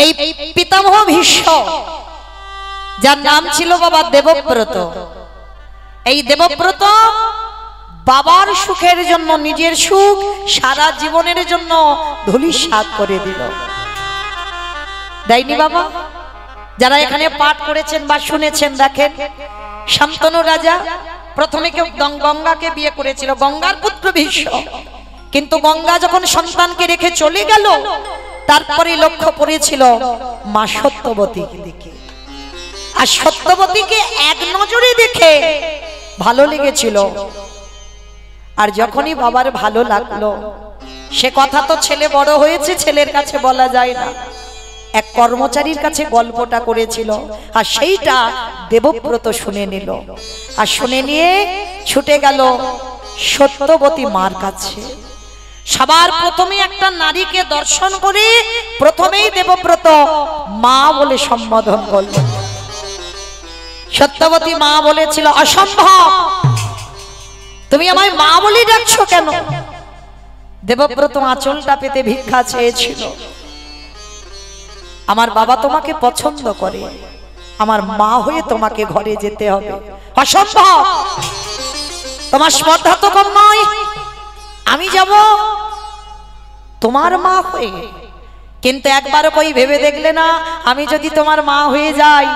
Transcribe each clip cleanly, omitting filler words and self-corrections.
এই পিতামহ ভীষ্ম যার নাম ছিল বাবা দেবব্রত, এই দেবব্রত বাবার সুখের জন্য নিজের সুখ সারা জীবনের জন্য ধূলিসাৎ করে দিল। দেয়নি বাবা? যারা এখানে পাঠ করেছেন বা শুনেছেন দেখেন, শান্তনু রাজা প্রথমে কেউ গঙ্গাকে বিয়ে করেছিল, গঙ্গার পুত্র ভীষ্ম, কিন্তু গঙ্গা যখন সন্তানকে রেখে চলে গেল তারপরে লক্ষ্য করেছিল মা সত্যবতীকে দেখে, আর সত্যবতীকে এক নজরে দেখে ভালো লেগেছিল। আর যখনই বাবার ভালো লাগলো, সে কথা তো ছেলে বড় হয়েছে, ছেলের কাছে বলা যায় না, এক কর্মচারীর কাছে গল্পটা করেছিল, আর সেইটা দেবব্রত শুনে নিল, আর শুনে নিয়ে ছুটে গেল সত্যবতী মার কাছে। সবার প্রথমে একটা নারীকে দর্শন করে প্রথমেই দেবব্রত মা বলে সম্বোধন করল। সত্যবতী মা বলেছিল, অসম্ভব, তুমি আমায় মা বলে ডাকছো কেন? দেবব্রত আঁচলটা পেতে ভিক্ষা চেয়েছিল। আমার বাবা তোমাকে পছন্দ করে, আমার মা হয়ে তোমাকে ঘরে যেতে হবে। অসম্ভব, তোমার স্পর্ধা তো কম নয়, আমি যাব তোমার মা হয়ে। কিন্তু একবার কই ভেবে দেখলে না, আমি যদি তোমার মা হয়ে যাই,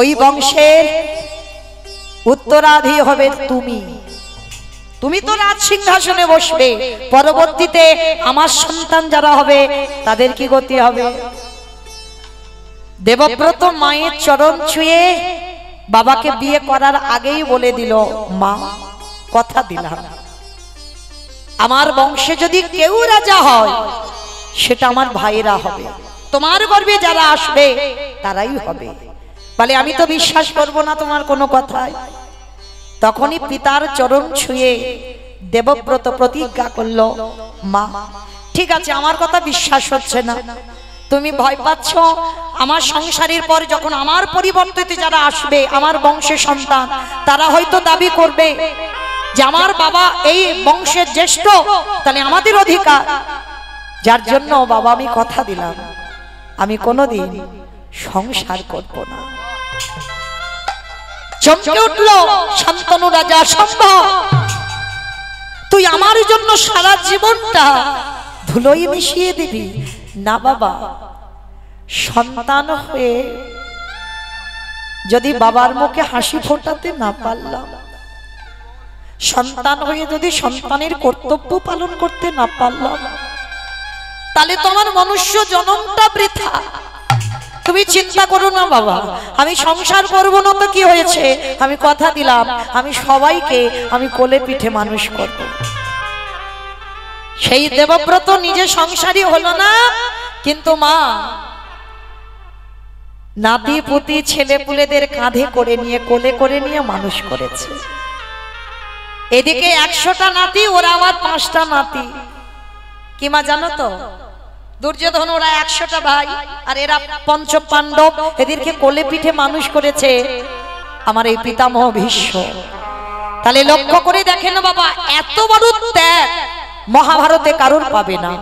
ওই বংশের উত্তরাধি হবে তুমি, তুমি তো রাজ সিংহাসনে বসবে, পরবর্তীতে আমার সন্তান যারা হবে তাদের কি গতি হবে? দেবব্রত মায়ের চরণ ছুঁয়ে বাবাকে বিয়ে করার আগেই বলে দিল, মা কথা দিলাম, আমার বংশে যদি কেউ রাজা হয় সেটা আমার ভাইরা হবে, তোমার গর্ভে যারা আসবে তারাই হবে। বলে আমি তো বিশ্বাস করব না তোমার কোনো কথায়। তখনই পিতার চরণ ছুঁয়ে দেবব্রত প্রতিজ্ঞা করল, মা ঠিক আছে, আমার কথা বিশ্বাস হচ্ছে না, তুমি ভয় পাচ্ছ, আমার সংসারের পর যখন আমার পরিবর্তিতে যারা আসবে, আমার বংশের সন্তান, তারা হয়তো দাবি করবে যে আমার বাবা এই বংশের জ্যেষ্ঠ, তাহলে আমাদের অধিকার। যার জন্য বাবা আমি কথা দিলাম, আমি কোনোদিন সংসার করব না। চমকে উঠল শান্তনু রাজা, সম্ভব, তুই আমার জন্য সারা জীবনটা ধুলোয় মিশিয়ে দিবি? না বাবা, সন্তান হয়ে যদি বাবার মুখে হাসি ফোটাতে না পারলাম, সন্তান হয়ে যদি সন্তানের কর্তব্য পালন করতে না পারলাম, তাহলে তোমার মনুষ্য জন্মটা বৃথা। তুমি চিন্তা করো না বাবা, আমি সংসার করব না তো কি হয়েছে, আমি কথা দিলাম আমি সবাইকে আমি কোলে পিঠে মানুষ করব। সেই দেবব্রত নিজে সংসারী হলো না, কিন্তু মা নাতি পুতি ছেলে পুলেদের কাঁধে করে নিয়ে কোলে করে নিয়ে মানুষ করেছে। এদিকে 100টা নাতি, ওরা আবার 5টা নাতি। কি মা জানো তো, দুর্যোধন ওরা 100টা ভাই, আর এরা পঞ্চ পাণ্ডব, এদেরকে কোলে পিঠে মানুষ করেছে আমার এই পিতামহ ভীষ্ম। তাহলে লক্ষ্য করে দেখেন বাবা, এত বড় ত্যাগ মহাভারতে কারোর পাবে না।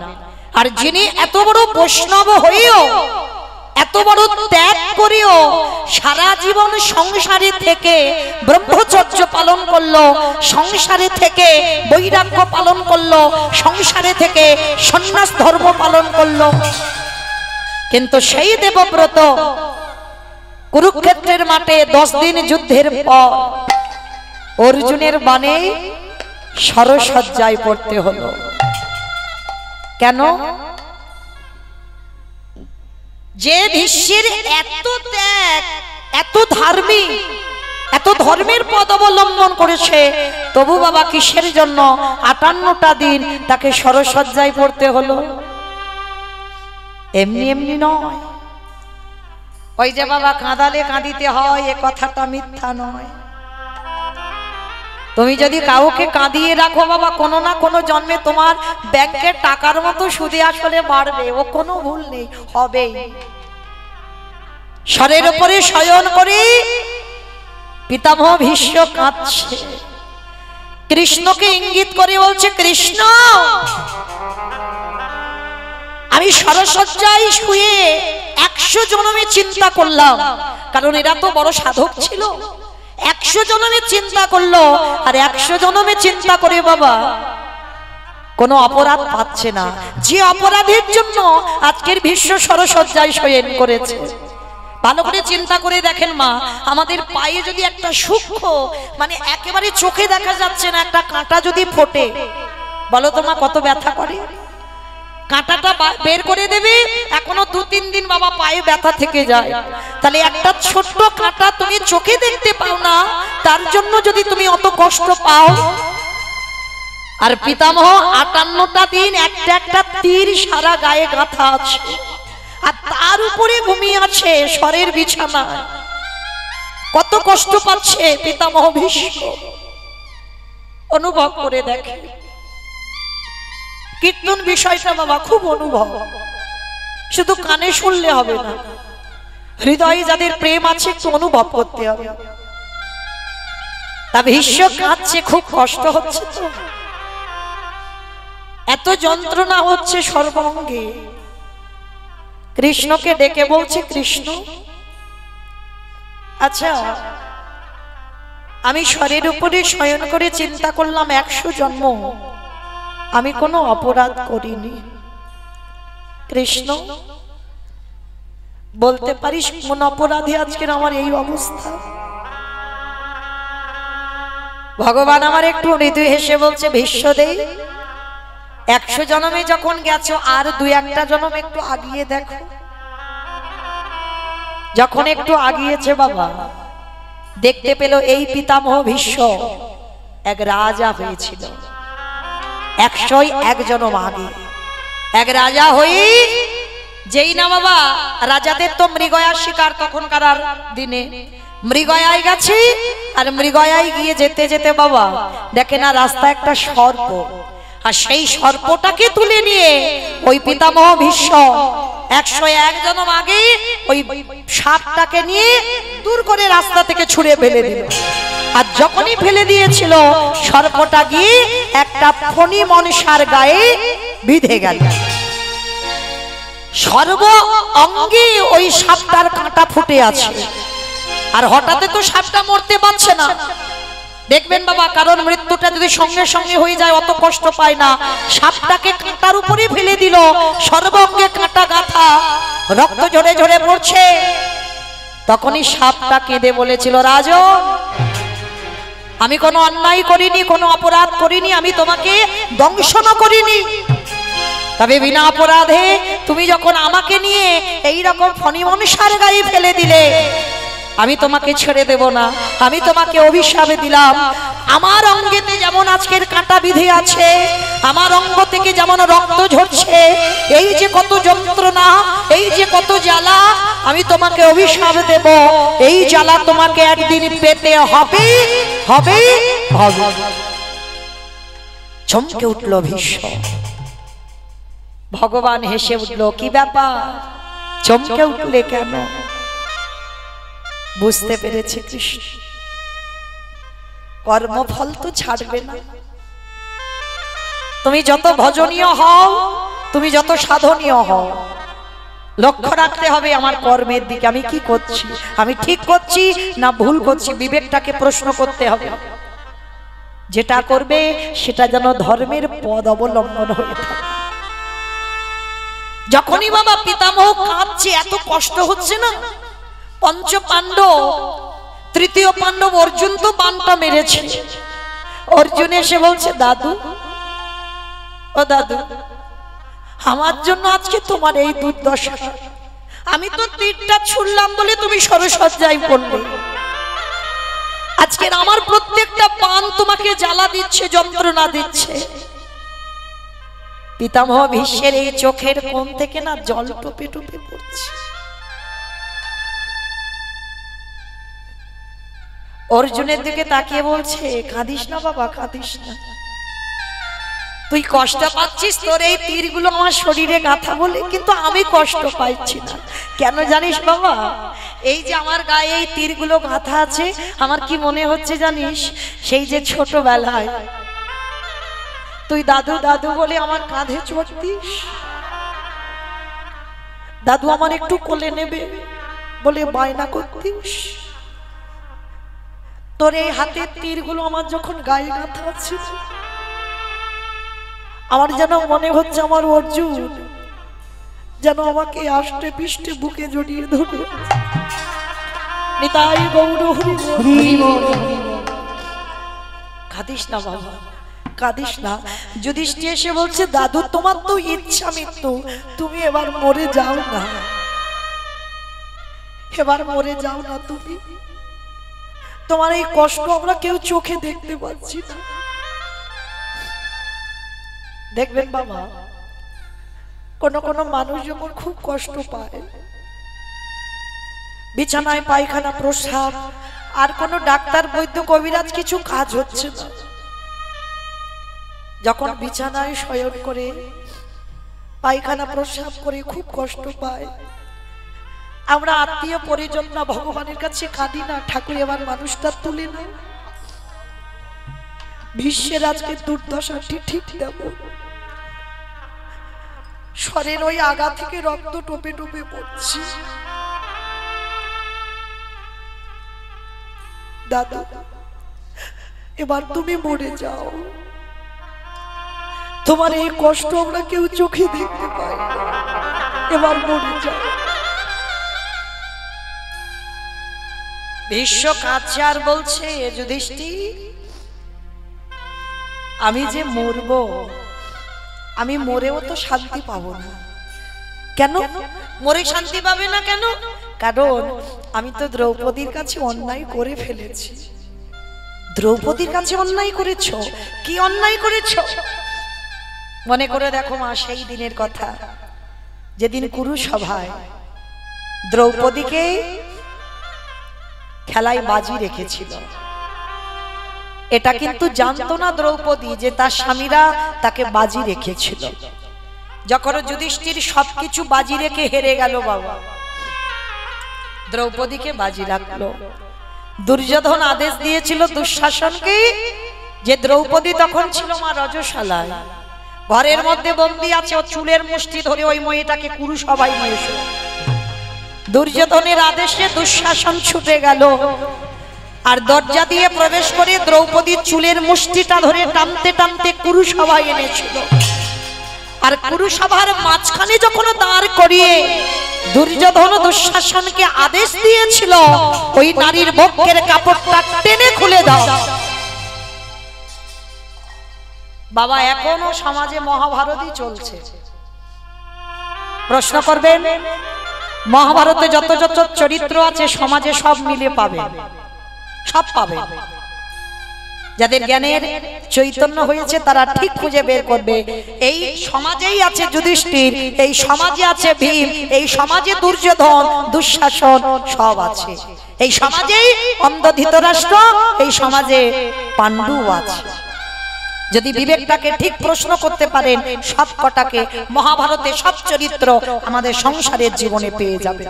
আর যিনি এত বড় বৈষ্ণব হয়েও, এত বড় ত্যাগ করেও সারা জীবন সংসারে থেকে ব্রহ্মচর্য পালন করলো, সংসারে থেকে বৈরাগ্য পালন করলো, সংসারে থেকে সন্ন্যাস ধর্ম পালন করলো, কিন্তু সেই দেবব্রত কুরুক্ষেত্রের মাঠে 10 দিন যুদ্ধের পর অর্জুনের বাণে সরসজ্জায় পড়তে হলো। কেন? যে ভীষ্মের এত ত্যাগ, এত ধার্মিক, এত ধর্মের পদ অবলম্বন করেছে, তবু বাবা কিসের জন্য 58টা দিন তাকে সরসজ্জায় পড়তে হলো? এমনি এমনি নয়। ওই যে বাবা কাঁদালে কাঁদিতে হয়, এ কথাটা মিথ্যা নয়। তুমি যদি কাউকে কাঁদিয়ে রাখো বাবা, কোনো না কোনো জন্মে তোমার ব্যাংকের টাকার মতো সুদে আসলে বাড়বে, ও কোনো ভুল নেই, হবেই। শরের উপরে শয়ন করে পিতামহ ভীষ্ম কাঁদছে, কৃষ্ণকে ইঙ্গিত করে বলছে, কৃষ্ণ আমি সরসজ্জায় শুয়ে 100 জনমে চিন্তা করলাম, কারণ এরা তো বড় সাধক ছিল। 100 জনমে চিন্তা করলো, আর 100 জনমে চিন্তা করে বাবা কোনো অপরাধ পাচ্ছে না, যে অপরাধের জন্য আজকের ভীষ্ম সরসজ্জায় শয়ন করেছে। ভালো করে চিন্তা করে দেখেন মা, আমাদের পায়ে যদি একটা সূক্ষ্ম মানে একেবারে চোখে দেখা যাচ্ছে না একটা কাঁটা যদি ফোটে, বলো তো মা কত ব্যথা করে। কাঁটাটা বের করে দেবে, এখনো 2-3 দিন বাবা পায়ে ব্যথা থেকে যায়। তাহলে একটা ছোট্ট কাঁটা তুমি চোখে দেখতে পাও না, তার জন্য যদি তুমি অত কষ্ট পাও। আর পিতামহ 58টা দিন একটা একটা তীর সারা গায়ে গাঁথা আছে, আর তার উপরে ঘুমিয়ে আছে স্বরের বিছানায়। কত কষ্ট পাচ্ছে পিতামহ ভীষ্ম, অনুভব করে দেখে। কীর্তন বিষয়টা বাবা খুব অনুভব, শুধু কানে শুনলে হবে না, হৃদয়ে যাদের প্রেম আছে একটু অনুভব করতে হবে। তা ভীষ্ম কাঁদছে, খুব কষ্ট হচ্ছে তো, এত যন্ত্রণা হচ্ছে সর্বাঙ্গে। কৃষ্ণকে ডেকে বলছে, কৃষ্ণ আচ্ছা আমি স্বরের উপরে শয়ন করে চিন্তা করলাম 100 জন্ম আমি কোনো অপরাধ করিনি। কৃষ্ণ বলতে পারিস কোন অপরাধে আজকের আমার এই অবস্থা? ভগবান আমার একটু মৃদু হেসে বলছে, ভীষ্মদেব 100 জন্মে যখন গেছো আর 2-1টা জন্ম একটু আগিয়ে দেখো। যখন একটু আগিয়েছে বাবা, দেখতে পেল এই পিতামহ ভীষ্ম এক রাজা হয়েছিল। 101 জন্ম আগে এক রাজা হয়ে, যেই না বাবা রাজাদের তো মৃগয়া শিকার তখনকার দিনে, মৃগয়ায় গেছে। আর মৃগয়ায় গিয়ে যেতে যেতে বাবা দেখে না রাস্তায় একটা সর্প, আর সেই সর্পটাকে তুলে নিয়ে ওই পিতামহ ভীষ্ম 101 জন্ম আগে ওই সাপটাকে নিয়ে দূর করে রাস্তা থেকে ছুঁড়ে ফেলে দিল। আর যখনই ফেলে দিয়েছিল সর্পটা গিয়ে একটা ফণি মনসার গায়ে বিঁধে গেল। সর্ব অঙ্গে ওই সাপটার কাঁটা ফুটে আছে, আর হঠাৎ তো সাপটা মরতে পারছে না। দেখবেন বাবা, কারণ মৃত্যুটা যদি সঙ্গে সঙ্গে হয়ে যায় অত কষ্ট পায় না। সাপটাকে কাঁটার উপরে ফেলে দিল, সর্বাঙ্গে কাঁটা গাঁথা, রক্ত ঝরে ঝরে পড়ছে। তখনই সাপটা কেঁদে বলেছিল, রাজন আমি কোনো অন্যায় করিনি, কোনো অপরাধ করিনি, আমি তোমাকে দংশনও করিনি, তবে বিনা অপরাধে তুমি যখন আমাকে নিয়ে এই রকম ফণি মনসার গায়ে ফেলে দিলে, আমি তোমাকে ছেড়ে দেব না। আমি তোমাকে অভিশাপ দিলাম, আমার অঙ্গেতে যেমন আজকের কাঁটা বিধে আছে, আমার অঙ্গ থেকে যেমন রক্ত ঝরছে, এই যে কত যন্ত্রণা, এই যে কত জ্বালা, আমি তোমাকে অভিশাপ দেব। এই জ্বালা তোমাকে একদিন পেতে হবে হবে হবে। চমকে উঠল ভীষ্ম। ভগবান হেসে উঠল, কি ব্যাপার চমকে উঠলে কেন? বুঝতে পেরেছে কৃষ্ণ কর্মফল তো ছাড়বে না। তুমি যত ভজনীয় হও, তুমি যত সাধনীয় হও, লক্ষ্য রাখতে হবে আমার কর্মের দিকে, আমি কি করছি, আমি ঠিক করছি না ভুল করছি, বিবেকটাকে প্রশ্ন করতে হবে। যেটা করবে সেটা যেন ধর্মের পদ অবলম্বন হয়ে থাকে। যখনই বাবা পিতামহ কাঁদছে, এত কষ্ট হচ্ছে না, পঞ্চ পাণ্ডব, তৃতীয় পাণ্ডব অর্জুন তো বানটা মেরেছে। অর্জুন এসে বলছে, দাদু ও দাদু, আমার জন্য আজকে তোমার এই দুর্দশা। আমি তো তীরটা ছুড়লাম বলে তুমি সরসজ্জায় পড়লে, আজকের আমার প্রত্যেকটা বান তোমাকে জ্বালা দিচ্ছে, যন্ত্রণা দিচ্ছে। পিতামহ ভীষ্মের এই চোখের কোণ থেকে না জল টোপে টোপে পড়ছে। অর্জুনের দিকে তাকিয়ে বলছে, কাঁদিস না বাবা, কাঁদিস না, তুই কষ্ট পাচ্ছিস, তোর এই তীরগুলো আমার শরীরে গাঁথা বলে, কিন্তু আমি কষ্ট পাইছি না। কেন জানিস বাবা? এই যে আমার গায়ে এই তীরগুলো গাঁথা আছে, আমার কি মনে হচ্ছে জানিস, সেই যে ছোটবেলায় তুই দাদু দাদু বলে আমার কাঁধে চড়তিস, দাদু আমার একটু কোলে নেবে বলে বায়না করতিস। তোর এই হাতের তীরগুলো আমার যখন গায়ে গাঁথা আছে, আমার যেন মনে হচ্ছে আমার অর্জুন যেন আমাকে আষ্টে পিষ্টে বুকে জড়িয়ে ধরে। নিতাই গৌর হরি বল। কাঁদিস না বাবা, কাঁদিস না। যুধিষ্ঠির এসে বলছে দাদু তোমার তো ইচ্ছা মৃত্যু, তুমি এবার মরে যাও না, এবার মরে যাও না তুমি। তোমার এই কষ্ট আমরা কেউ চোখে দেখতে পাচ্ছি না। দেখবেন বাবা, কোন কোন মানুষ যখন খুব কষ্ট পায়, বিছানায় পায়খানা প্রস্রাব, আর কোন ডাক্তার বৈদ্য কবিরাজ কিছু কাজ হচ্ছে না, যখন বিছানায় শয়ন করে পায়খানা প্রস্রাব করে খুব কষ্ট পায়, আমরা আত্মীয় পরিজনরা ভগবানের কাছে কাঁদি না, ঠাকুর এবার মানুষটা তুলে না। বিশ্বের আজকে দুর্দশাটি ঠিক তেমন, শরীর ওই আগা থেকে রক্ত টোপে টোপে পড়ছে। দাদা এবার তুমি মরে যাও, তোমার এই কষ্ট আমরা কেউ চোখে দেখতে পাই না, এবার মরে যাও। ভীষ্ম কাঁদছে আর বলছে যুধিষ্ঠির আমি যে মরবো, আমি মরেও তো শান্তি পাবো না। কেন মরে শান্তি পাবে না কেন? কারণ আমি তো দ্রৌপদীর কাছে অন্যায় করে ফেলেছি। দ্রৌপদীর কাছে অন্যায় করেছো? কি অন্যায় করেছো? মনে করে দেখো মা, সেই দিনের কথা যেদিন কুরুসভায় দ্রৌপদীকে খেলায় বাজি রেখেছিল। এটা কিন্তু জানতো না দ্রৌপদী যে তার স্বামীরা তাকে বাজি রেখেছিল। যখন যুধিষ্ঠির সবকিছু বাজি রেখে হেরে গেল বাবা, দ্রৌপদীকে বাজি রাখলো। দুর্যোধন আদেশ দিয়েছিল দুঃশাসনকে যে দ্রৌপদী তখন ছিল মা রজশালায়, ঘরের মধ্যে বন্দী আছে, ও চুলের মুষ্টি ধরে ওই মেয়েটাকে কুরুসভায় নিয়ে এসো। দুর্যোধনের আদেশে দুঃশাসন ছুটে গেল আর দরজা দিয়ে প্রবেশ করে দ্রৌপদীর চুলের মুষ্টিটা ধরে টানতে টানতে কুরুসভায় এনেছিল। আর কুরুসভার মাঝখানে যখন দাঁড় করিয়ে দুর্যোধন দুঃশাসনকে আদেশ দিয়েছিল ওই নারীর বক্ষের কাপড়টা টেনে খুলে দাও। বাবা এখনো সমাজে মহাভারতই চলছে। প্রশ্ন করবেন, মহাভারতে যত যত চরিত্র আছে সমাজে সব মিলে পাবে, সব পাবে। যাদের জ্ঞানের চৈতন্য হয়েছে তারা ঠিক খুঁজে বের করবে। এই সমাজেই আছে যুধিষ্ঠির, এই সমাজে আছে ভীম, এই সমাজে দুর্যোধন, দুঃশাসন সব আছে। এই সমাজেই অন্ধ ধৃতরাষ্ট্র, এই সমাজে পাণ্ডু আছে। যদি বিবেকটাকে ঠিক প্রশ্ন করতে পারেন, সব কটাকে মহাভারতে সব চরিত্র আমাদের সংসারের জীবনে পেয়ে যাবে।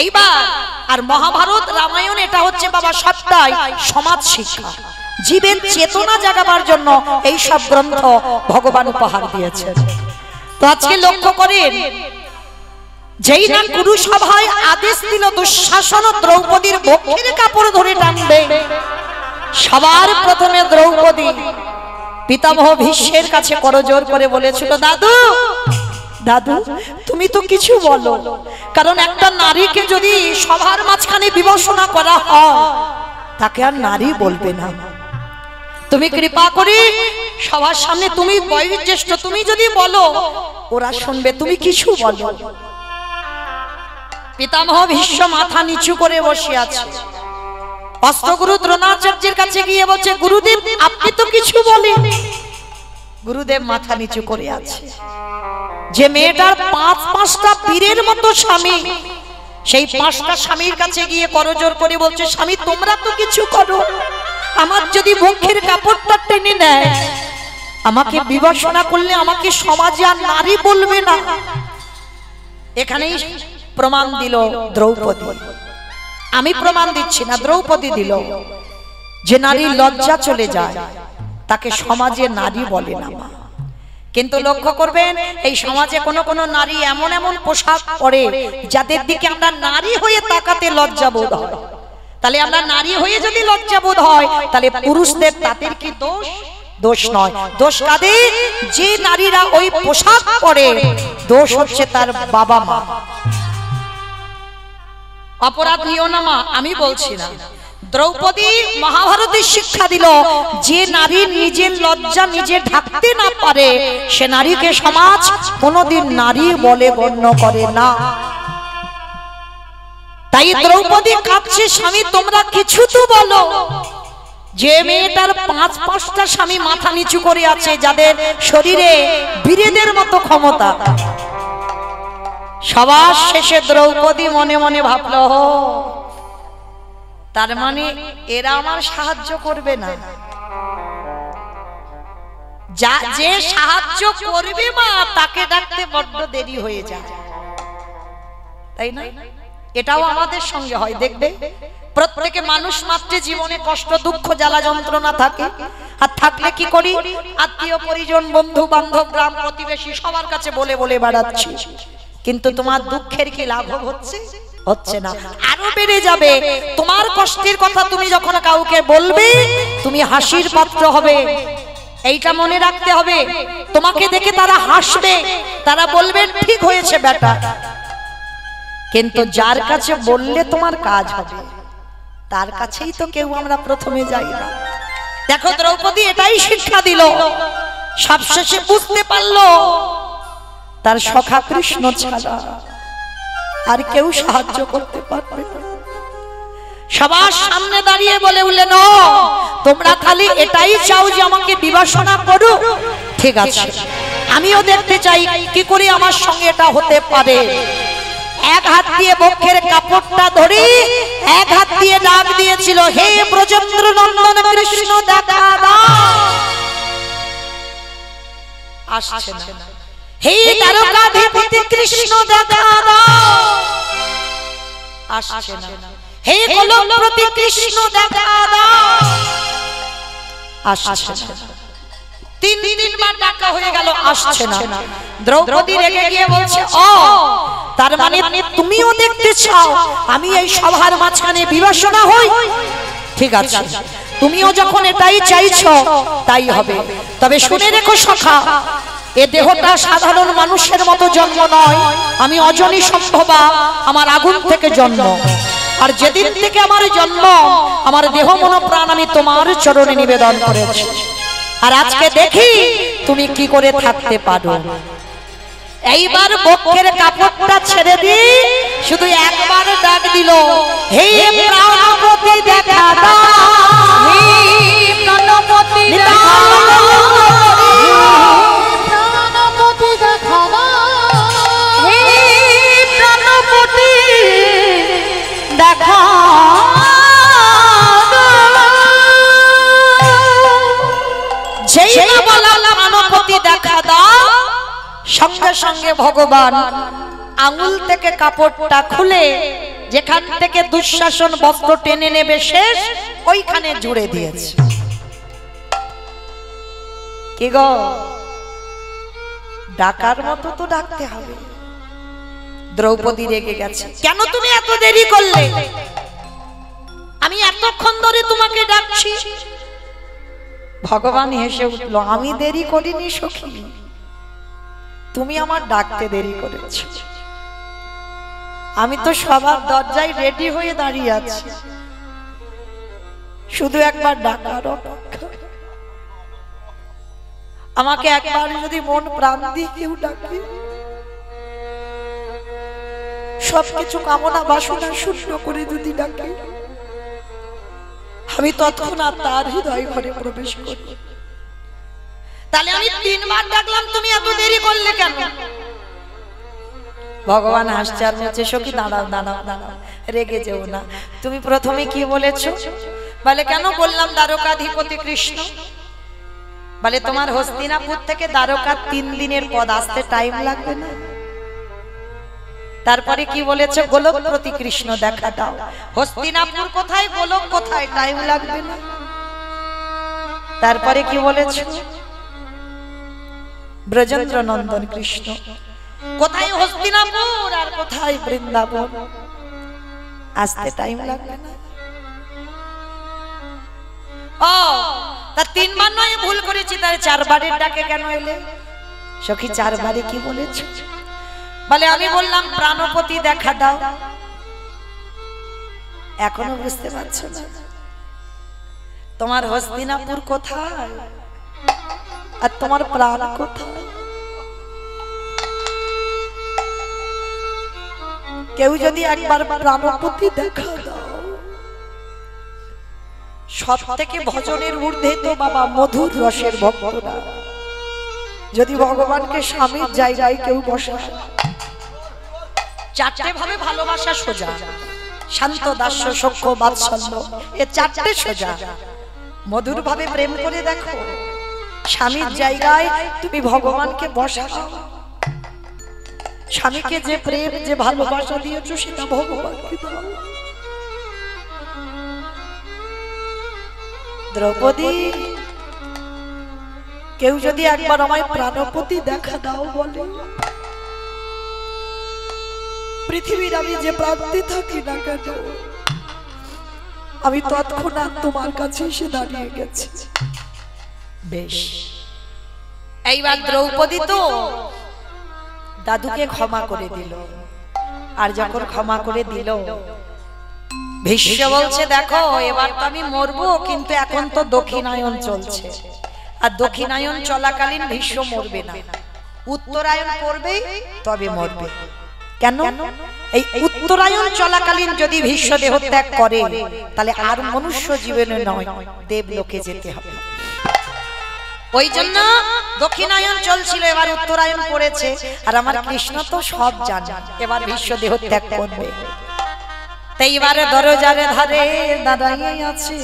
এইবার আর মহাভারত রামায়ণ এটা হচ্ছে বাবা সবটাই সমাজ শিক্ষা, জীবের চেতনা জাগাবার জন্য এই সব গ্রন্থ ভগবান উপহার দিয়েছেন। তো আজকে লক্ষ্য করেন, যেই না কুরুসভায় আদেশ দিল দুঃশাসন দ্রৌপদীর বক্ষের কাপড় ধরে টানবে, সবার প্রথমে দ্রৌপদী পিতামহ ভীষ্মের কাছে করজোড় করে বলেছিল, দাদু দাদু তুমি তো কিছু বলো, কারণ একটা নারীকে যদি সবার মাঝখানে বিবেচনা করা হয় তাকে আর নারী বলবে না। তুমি কৃপা করে সবার সামনে, তুমি বয়োজ্যেষ্ঠ, তুমি যদি বলো ওরা শুনবে, তুমি কিছু বলো। পিতামহ ভীষ্ম মাথা নিচু করে বসে আছে। অস্ত্রগুরু দ্রোণাচার্যের কাছে গিয়ে বলছে, গুরুদেব আপনি তো কিছু বলেন। গুরুদেব মাথা নিচু করে আছে। যে মেয়েটার পাঁচটা বীরের মতো স্বামী, সেই পাঁচটা স্বামীর কাছে গিয়ে করজোড় করে বলছে, স্বামী তোমরা তো কিছু করো, আমার যদি বক্ষের কাপড়টা টেনে নেয়, আমাকে বিবেচনা করলে আমাকে সমাজে আর নারী বলবে না। এখানেই প্রমাণ দিল দ্রৌপদী। আমি প্রমাণ দিচ্ছি না, দ্রৌপদী দিল যে নারী লজ্জা চলে যায় তাকে সমাজে নারী বলে না। কিন্তু লক্ষ্য করবেন এই সমাজে কোনো কোনো নারী এমন এমন পোশাক পরে যাদের দিকে আমরা নারী হয়ে তাকাতে লজ্জা বোধ হয়। তাহলে আমরা নারী হয়ে যদি লজ্জা বোধ হয় তাহলে পুরুষদের তাদের কি দোষ? দোষ নয়। দোষ কাদের? যে নারীরা ওই পোশাক পরে, দোষ হচ্ছে তার বাবা মা। অপরাধ নিও না মা, আমি বলছি না। দ্রৌপদী মহাভারতের শিক্ষা দিল, যে নারী নিজের লজ্জা নিজে ঢাকতে না পারে সে নারীকে সমাজ কোনোদিন নারী বলে গণ্য করে না। তাই দ্রৌপদী কাঁদছে, স্বামী তোমরা কিছু তো বলো। যে মেয়েটার ৫-৫টা স্বামী মাথা নিচু করে আছে, যাদের শরীরে বীরেদের মতো ক্ষমতা, সবার শেষে দ্রৌপদী মনে মনে ভাবলো, তার মানে এরা আমার সাহায্য করবে না। যে সাহায্য করবে মা তাকে ডাকতে বড্ড দেরি হয়ে যায়, তাই না? এটাও আমাদের সঙ্গে হয়, দেখবে প্রত্যেকে মানুষ মাত্রে জীবনে কষ্ট দুঃখ জ্বালা যন্ত্রণা থাকে, আর থাকলে কি করি? আত্মীয় পরিজন বন্ধু বান্ধব গ্রাম প্রতিবেশী সবার কাছে বলে বলে বেড়াচ্ছি, কিন্তু তোমার দুঃখের কি লাঘব হচ্ছে? হচ্ছে না, আরো বেড়ে যাবে। তোমার কষ্টের কথা তুমি যখন কাউকে বলবে তুমি হাসির পাত্র হবে, এইটা মনে রাখতে হবে। তোমাকে দেখে তারা হাসবে, তারা বলবেন ঠিক হয়েছে বেটা, কিন্তু যার কাছে বললে তোমার কাজ হবে তার কাছেই তো কেউ আমরা প্রথমে যাই না। দেখো দ্রৌপদী এটাই শিক্ষা দিল, সবশেষে বুঝতে পারলো তার সখা কৃষ্ণ ছাড়া আর কেউ সাহায্য করতে পারবে না। সবার সামনে দাঁড়িয়ে বলে উঠলেন, তোমরা খালি এটাই চাও যে আমাকে বিবাসনা করো, ঠিক আছে, আমিও দেখতে চাই কি করে আমার সঙ্গে এটা হতে পারে। এক হাত দিয়ে বক্ষের কাপড়টা ধরে এক হাত দিয়ে ডাক দিয়েছিল, হে ব্রজেন্দ্র নন্দন কৃষ্ণ দেখা দাও। আসছে না। হে দ্বারকাধিপতি কৃষ্ণ দেখা দাও। আসছে না। হে গোলকপতি কৃষ্ণ দেখা দাও। আসছে না। তিনবার ডাকা হয়ে গেল, আসছে না। দ্রৌপদী রেগে গিয়ে বলছে, তার মানে তুমিও দেখতে চাও আমি এই সভার মাঝখানে বিবাসনা হই? ঠিক আছে, তুমিও যখন এটাই চাইছো তাই হবে। তবে শুনে রেখো সখা, এ দেহটা সাধারণ মানুষের মতো জন্ম নয়, আমি অজনী সম্ভবা, আমার আগুন থেকে জন্ম। আর যেদিন থেকে আমার জন্ম আমার দেহ মন প্রাণ আমি তোমার চরণে নিবেদন করেছি। আর আজকে দেখি তুমি কি করে থাকতে পারো। এইবার বক্ষের কাপড়টা ছেড়ে দিয়ে শুধু একবার ডাক দিল, হে প্রাণপতি দেখা দাও। হে প্রাণপতি দেখা দাও। প্রাণপতি দেখা দাও। হে প্রাণপতি দেখা যেই না বলা প্রাণপতি দেখা দাও, সঙ্গে সঙ্গে ভগবান আঙুল থেকে কাপড়টা খুলে যেখান থেকে দুঃশাসন বস্ত্র টেনে নেবে শেষ ওইখানে জুড়ে দিয়েছে। কি গো, ডাকার মতো তো ডাকতে হবে। দ্রৌপদী রেগে গেছে, কেন তুমি এত দেরি করলে? আমি এতক্ষণ ধরে তোমাকে ডাকছি। ভগবান হেসে উঠল, আমি দেরি করিনি সখী, তুমি আমার ডাকতে দেরি করেছো। আমি তো সবার দরজায় রেডি হয়ে দাঁড়িয়ে আছি, শুধু একবার ডাকার অপেক্ষা। আমাকে একবার যদি মন প্রাণ দিয়ে কেউ ডাকে, সবকিছু কামনা বাসনা শূন্য করে যদি ডাকে, আমি তৎক্ষণাৎ তার হৃদয় ঘরে প্রবেশ করি। তাহলে আমি 3 বার ডাকলাম, তুমি এত দেরি করলে কেন? ভগবান হাসছে আর বলছে, সখী দাঁড়াও দাঁড়াও দাঁড়াও, রেগে যেও না। তুমি প্রথমে কি বলেছো? বলে কেন বললাম দ্বারকাধিপতি কৃষ্ণ। বলে তোমার হস্তিনাপুর থেকে দ্বারকা 3 দিনের পথ, আসতে টাইম লাগবে না? তারপরে কি বলেছো? গোলকপতি কৃষ্ণ দেখা দাও। হস্তিনাপুর কোথায়, গোলক কোথায়, টাইম লাগবে না? তারপরে কি বলেছো? ব্রজেন্দ্র নন্দন কৃষ্ণ। কোথায় হস্তিনাপুর আর কোথায় বৃন্দাবন, আসতে টাইম লাগবে না? ও তা তিনবার নয় ভুল করেছি, তার চারবারের ডাকে কেন এলে? সখী চারবারে কি বলেছ? বলে আমি বললাম প্রাণপতি দেখা দাও। এখনো বুঝতে পারছো না তোমার হস্তিনাপুর কোথায় আর তোমার প্রাণ কোথায়? কেউ যদি একবার প্রাণপতি দেখা দাও, সব থেকে ভজনের ঊর্ধ্বে তো বাবা মধুর রসের ভক্তরা। যদি ভগবানকে স্বামীর জায়গায় কেউ বসায়, চারটে ভাবে ভালোবাসা সোজা, শান্ত দাস্য সখ্য বাৎসল্য, এ চারটে সোজা। মধুর ভাবে প্রেম করে দেখো, স্বামীর জায়গায় তুমি ভগবানকে বসাও। স্বামীকে যে প্রেম যে ভালোবাসা দিয়েছো সেটা ভগবানকে দাও। দ্রৌপদী, কেউ যদি একবার আমায় প্রাণপতি দেখা দাও বলে, পৃথিবীর আমি যে প্রান্তে থাকি না কেন, আমি তৎক্ষণাৎ তোমার কাছে এসে দাঁড়িয়ে গেছি। বেশ, এইবার দ্রৌপদী তো দাদুকে ক্ষমা করে দিল। আর যখন ক্ষমা করে দিল, ভীষ্ম বলছে দেখো এবার তো আমি মরবো, কিন্তু এখন তো দক্ষিণায়ন চলছে, আর দক্ষিণায়ন চলাকালীন ভীষ্ম মরবে না, উত্তরায়ণ পড়বে তবে মরবে। কেন? এই উত্তরায়ণ চলাকালীন যদি ভীষ্ম দেহ ত্যাগ করে, তাহলে আর মনুষ্য জীবনে নয়, দেবলোকে যেতে হবে। ওই জন্য দক্ষিণায়ন চলছিল, এবার উত্তরায়ণ পড়েছে, আর আমার কৃষ্ণ তো সব জানে, এবার ভীষ্ম দেহ ত্যাগ করবে। তাই এবারে দরজার ধারে দাঁড়িয়ে আছে,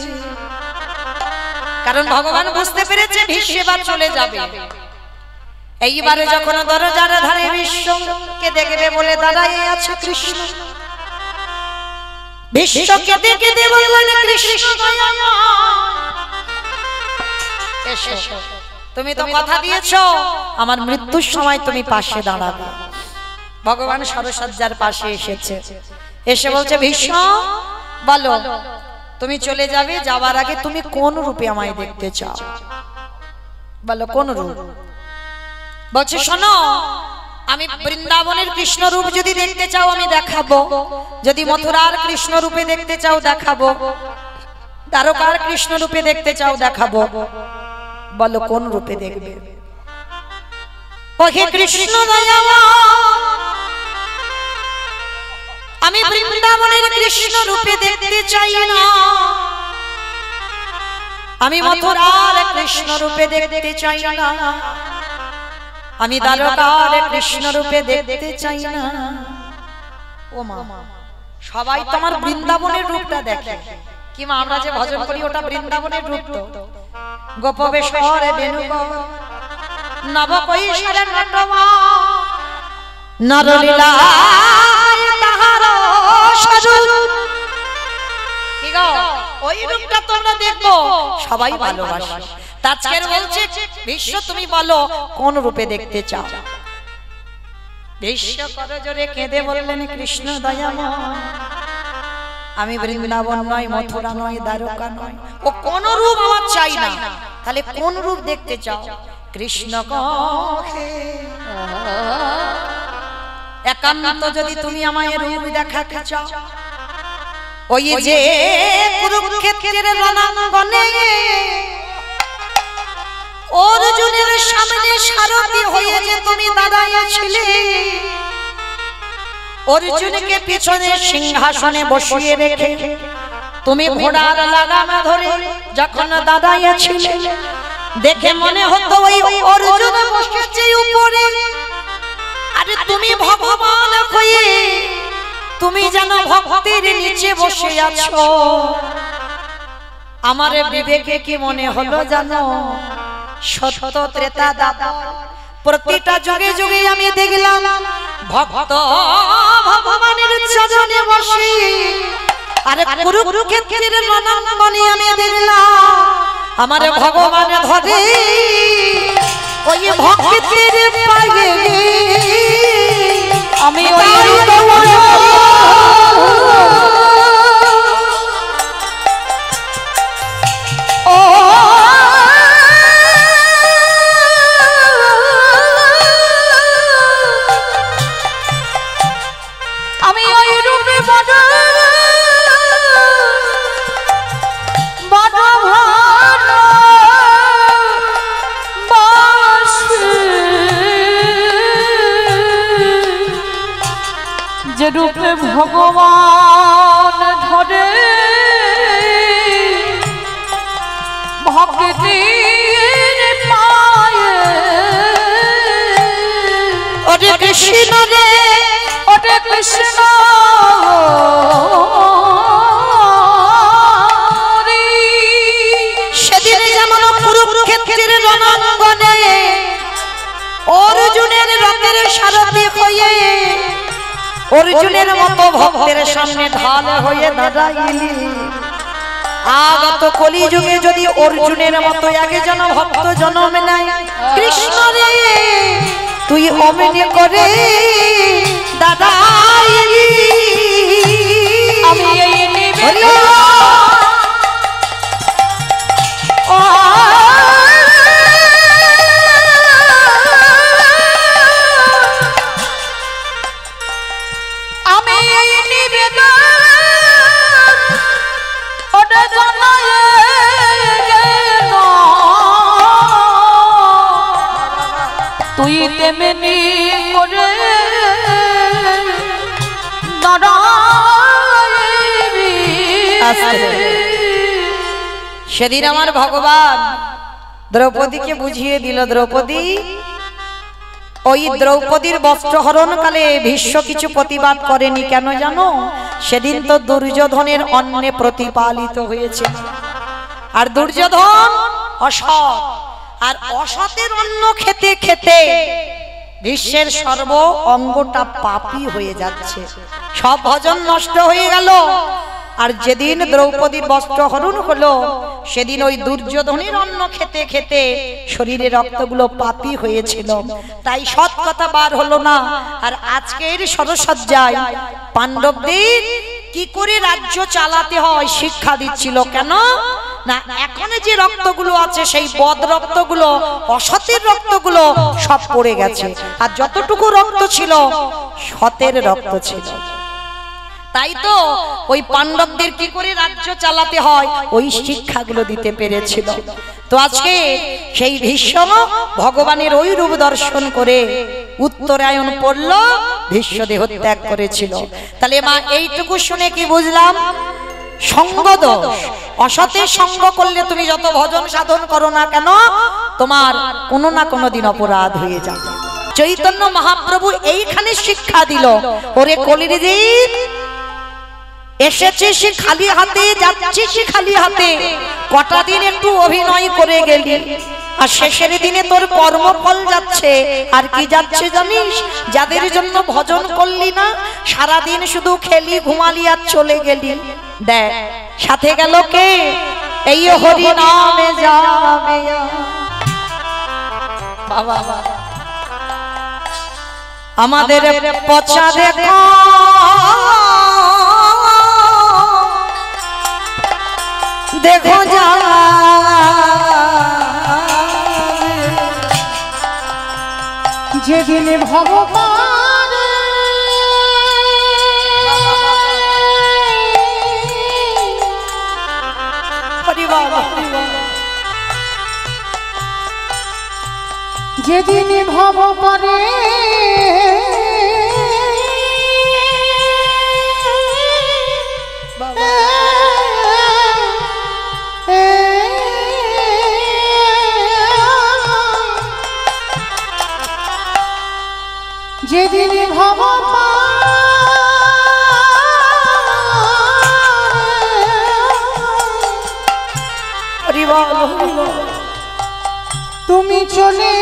কারণ ভগবান বুঝতে পেরেছে ভীষ্ম এবার চলে যাবে। এইবারে যখন দরজার ধারে বিশ্বকে দেখবে বলে দাঁড়িয়ে আছে কৃষ্ণ, বিশ্বকে দেখে বললেন কৃষ্ণ এসো, তুমি তো কথা দিয়েছো আমার মৃত্যুর সময় তুমি পাশে দাঁড়াবে। ভগবান সরসজ্জার পাশে এসেছে, এসে বলছে ভীষ্ম বলো তুমি চলে যাবে, যাবার আগে তুমি কোন রূপে আমায় দেখতে চাও? বলো কোন রূপ? বলছে শোনো, আমি বৃন্দাবনের কৃষ্ণ রূপ যদি দেখতে চাও আমি দেখাবো, যদি মথুরার কৃষ্ণ রূপে দেখতে চাও দেখাবো, দ্বারকার কৃষ্ণ রূপে দেখতে চাও দেখাবো। বলো কোন রূপে দেখবে? ওহে কৃষ্ণ দয়াময়, আমি বৃন্দাবনের কৃষ্ণ রূপে দেখতে চাই না, আমি মথুরার কৃষ্ণ রূপে দেখতে চাই না, আমি দ্বারকার কৃষ্ণ রূপে দেখতে চাই না। ও মা, সবাই তোমার বৃন্দাবনের রূপটা দেখে, কি মা আমরা যে ভজন করি ওটা বৃন্দাবনের রূপ। তো গোপবেশরে বেণুগর নবকৈশোরে নটমা নরলীলায় তাহার স্বরূপ, কি গো ওই রূপটা তোমরা দেখো, সবাই ভালোবাসে। আজকের বলছে ভীষ্ম তুমি বলো কোন রূপে দেখতে চাও? ভীষ্ম করজোরে কেঁদে বললেন কৃষ্ণ দয়াময়, আমি বৃন্দাবন নয়, মথুরা নয়, দ্বারকা নয়, ও কোন রূপ আমার চাই না। তাহলে কোন রূপ দেখতে চাও? কৃষ্ণ কহে একান্ত যদি তুমি আমায় রূপ দেখাতে চাও, ওই যে কুরুক্ষেত্রের রণাঙ্গনে অর্জুনের সামনে সারথি হয়ে যে তুমি দাঁড়াইয়াছিলে, অর্জুনকে পিছনে সিংহাসনে বসিয়ে রেখে তুমি ঘোড়ার লাগাম ধরে যখন দাঁড়াইয়াছিলে, দেখে মনে হতো ওই অর্জুন বসেছে উপরে, আরে তুমি ভগবান হয়ে তুমি যেন ভক্তির নিচে বসে আছো। আমার বিবেকে কি মনে হলো জানো? সত্য ত্রেতা দ্বাপর প্রতিটা যুগে যুগে আমি দেখলাম ভক্ত ভগবানের চরণে বসে, আরে কুরুক্ষেত্রের রণাঙ্গনে আমি দেখলাম আমার ভগবান ধরে ওই ভক্তির পায়ে আমি ওই যে রূপে ভগবান ধরে ভক্তির পায়ে ওরে কৃষ্ণ রে ওরে কৃষ্ণ সেদিন যেমন কুরুক্ষেত্রের রণাঙ্গনে অর্জুনের রথের সারথি হয়ে অর্জুনের মতো ভক্তের সামনে ঢাল হয়ে দাঁড়াইলি আগত কলিযুগে যদি অর্জুনের মতো আগে যেন ভক্ত জন্ম নেয় কৃষ্ণ রে তুই অমনি করে দাঁড়াইলি আমি এই নিবেদন তুই তেমনি করে সেদিন আমার ভগবান দ্রৌপদীকে বুঝিয়ে দিল দ্রৌপদী ওই দ্রৌপদীর বস্ত্রহরণ কালে ভীষ্ম কিছু প্রতিবাদ করেনি কেন জানো সেদিন তো দুর্যোধনের অন্নে প্রতিপালিত হয়েছে আর দুর্যোধন অসৎ আর অসতের অন্ন খেতে খেতে বিশ্বের সর্ব অঙ্গটা পাপী হয়ে যাচ্ছে সব ভজন নষ্ট হয়ে গেল আর যেদিন দ্রৌপদীর বস্ত্রহরণ হলো সেদিন ওই দুর্যোধনের অন্ন খেতে খেতে শরীরে রক্তগুলো পাপী হয়েছিল তাই সৎ কথা বার হলো না আর আজকের সরসজ্জায় পাণ্ডবদের কি করে রাজ্য চালাতে হয় শিক্ষা দিচ্ছিল কেন না এখন যে রক্তগুলো আছে সেই বদ রক্তগুলো অসতের রক্তগুলো সব পড়ে গেছে আর যতটুকু রক্ত ছিল সতের রক্ত ছিল তাই তো ওই পাণ্ডবদের কি করে রাজ্য চালাতে হয় ওই শিক্ষাগুলো দিতে পেরেছিল তো আজকে সেই ভীষ্ম ভগবানের ওই রূপ দর্শন করে উত্তরায়ণ পড়ল ভীষ্ম দেহ ত্যাগ করেছিল তাহলে মা এইটুকু শুনে কি বুঝলাম সঙ্গ দোষ অসতের সঙ্গ করলে তুমি যত ভজন সাধন করো না কেন তোমার কোনো না কোনো দিন অপরাধ হয়ে যাবে চৈতন্য মহাপ্রভু এইখানে শিক্ষা দিল ওরে কলিযুগ এসেছিস খালি হাতে যাচ্ছিস খালি হাতে কটা দিন একটু অভিনয় করে গেলি আর শেষের দিনে তোর কর্মফল যাচ্ছে আর কি যাচ্ছে জানিস যাদের জন্য ভজন করলি না সারা দিন শুধু খেলি ঘুমালি আর চলে গেলি দেখ সাথে গেল কে এই হরি নামে যাবে বাবা আমাদের পচা দেখো দেখো যা যেদিন ভগবান যেদিন ভগবানে যেদিন ভগবান তুমি চলে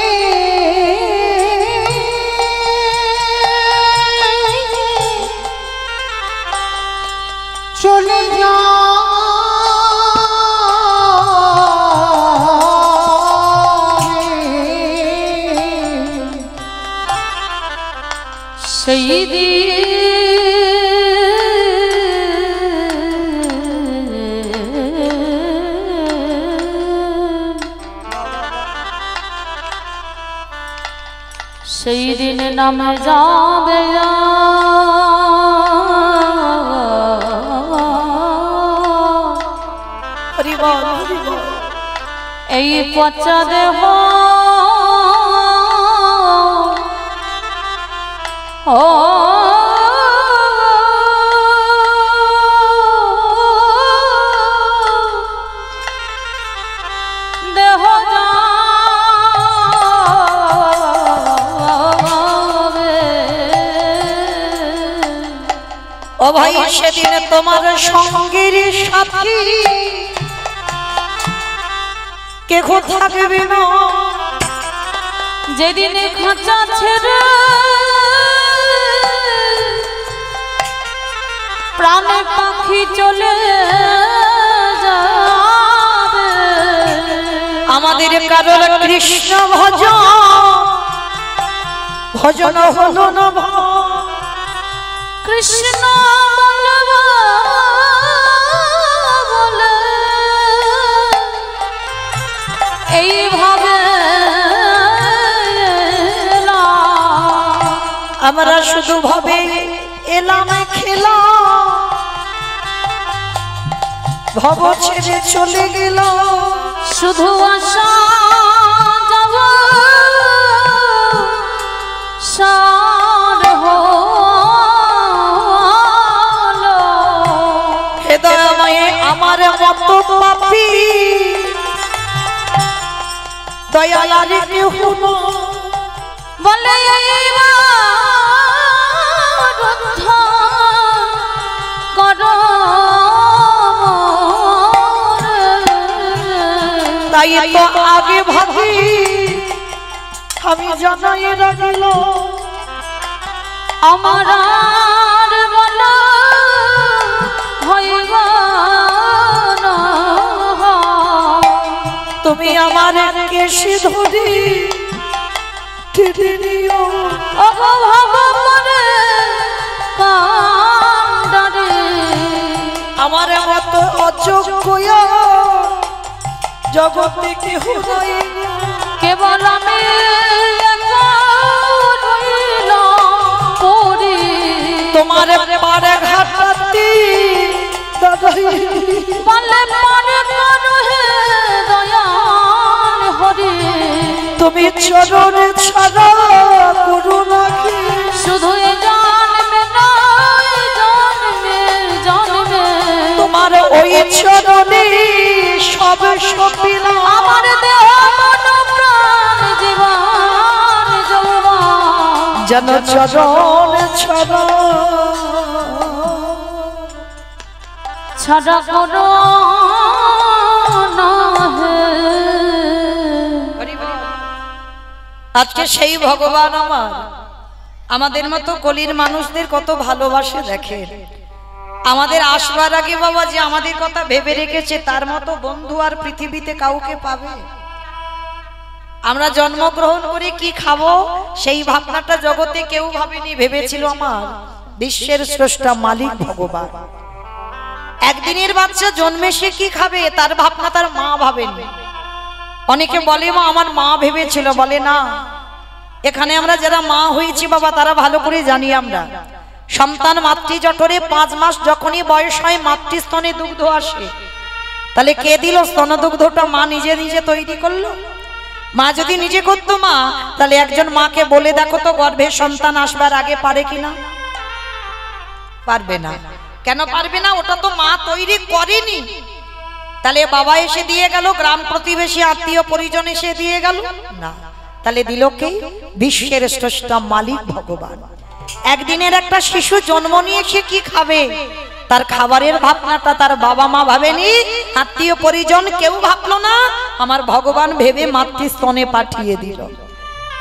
নামে যাবে এই পচা দেহ ও দেহ ও ভাই সেদিন তোমার সঙ্গের সাথী কে থাকবে না যেদিন খাঁচা ছেড়ে প্রাণে পাখি চলে যাবে আমাদের কারণ কৃষ্ণ ভজন ভজন হলো না কৃষ্ণ এইভাবে আমরা শুধু ভাবে এলাম খেলা ভব ছেড়ে চলে গেল শুধু আশা যাব সার হলো হৃদয়ময় আমার মতো পাপী দয়ালার কেউ বলে তাই তো আগে ভাবি আমি জানাই রাখিল আমার বলা হইব না তুমি আমার কেশে ধরি টেনে নিও আমার মতো অযোগ্য জগতে কেহ নাই কেবল আমি তোমার পারে ঘাটাতে তুমি চরণে ছাড়া করুণা কি শুধু জন্মে নয় জন্মে জন্মে তোমার ওই চরণে সব সপিলা আমার দেহ মন প্রাণ জীবন যৌবন যেন চরণে ছাড়া ছাড়া করো না হে। আজকে সেই ভগবান আমাদের মতো কলির মানুষদের কত ভালোবাসে দেখেন আমাদের আসবার আগে বাবা যে আমাদের কথা ভেবে রেখেছে তার মতো বন্ধু আর পৃথিবীতে কাউকে পাবে আমরা জন্মগ্রহণ করে কি খাবো সেই ভাবনাটা জগতে কেউ ভাবেনি ভেবেছিল আমার বিশ্বের স্রষ্টা মালিক ভগবান একদিনের বাচ্চা জন্মে সে কি খাবে তার ভাবনা তার মা ভাবেনি অনেকে বলে মা আমার মা ভেবেছিল বলে না এখানে আমরা যারা মা হয়েছি বাবা তারা ভালো করে জানি আমরা সন্তান মাতৃ জঠরে 5 মাস যখনই বয়স হয় মাতৃস্তনে দুগ্ধ আসে তাহলে কে দিল স্তনদুগ্ধটা মা নিজে নিজে তৈরি করলো মা যদি নিজে করতো মা তাহলে একজন মাকে বলে দেখো তো গর্ভে সন্তান আসবার আগে পারে কিনা পারবে না কেন পারবে না ওটা তো মা তৈরি করেনি তাহলে বাবা এসে দিয়ে গেল গ্রাম প্রতিবেশী আত্মীয় পরিজন এসে দিয়ে গেল না তাহলে দিল কে বিশ্বের স্রষ্টা মালিক ভগবান একদিনের একটা শিশু জন্ম নিয়ে সে কি খাবে তার খাবারের ভাবনাটা তার বাবা মা ভাবেনি আত্মীয় পরিজন কেউ ভাবলো না আমার ভগবান ভেবে মাতৃস্তনে পাঠিয়ে দিল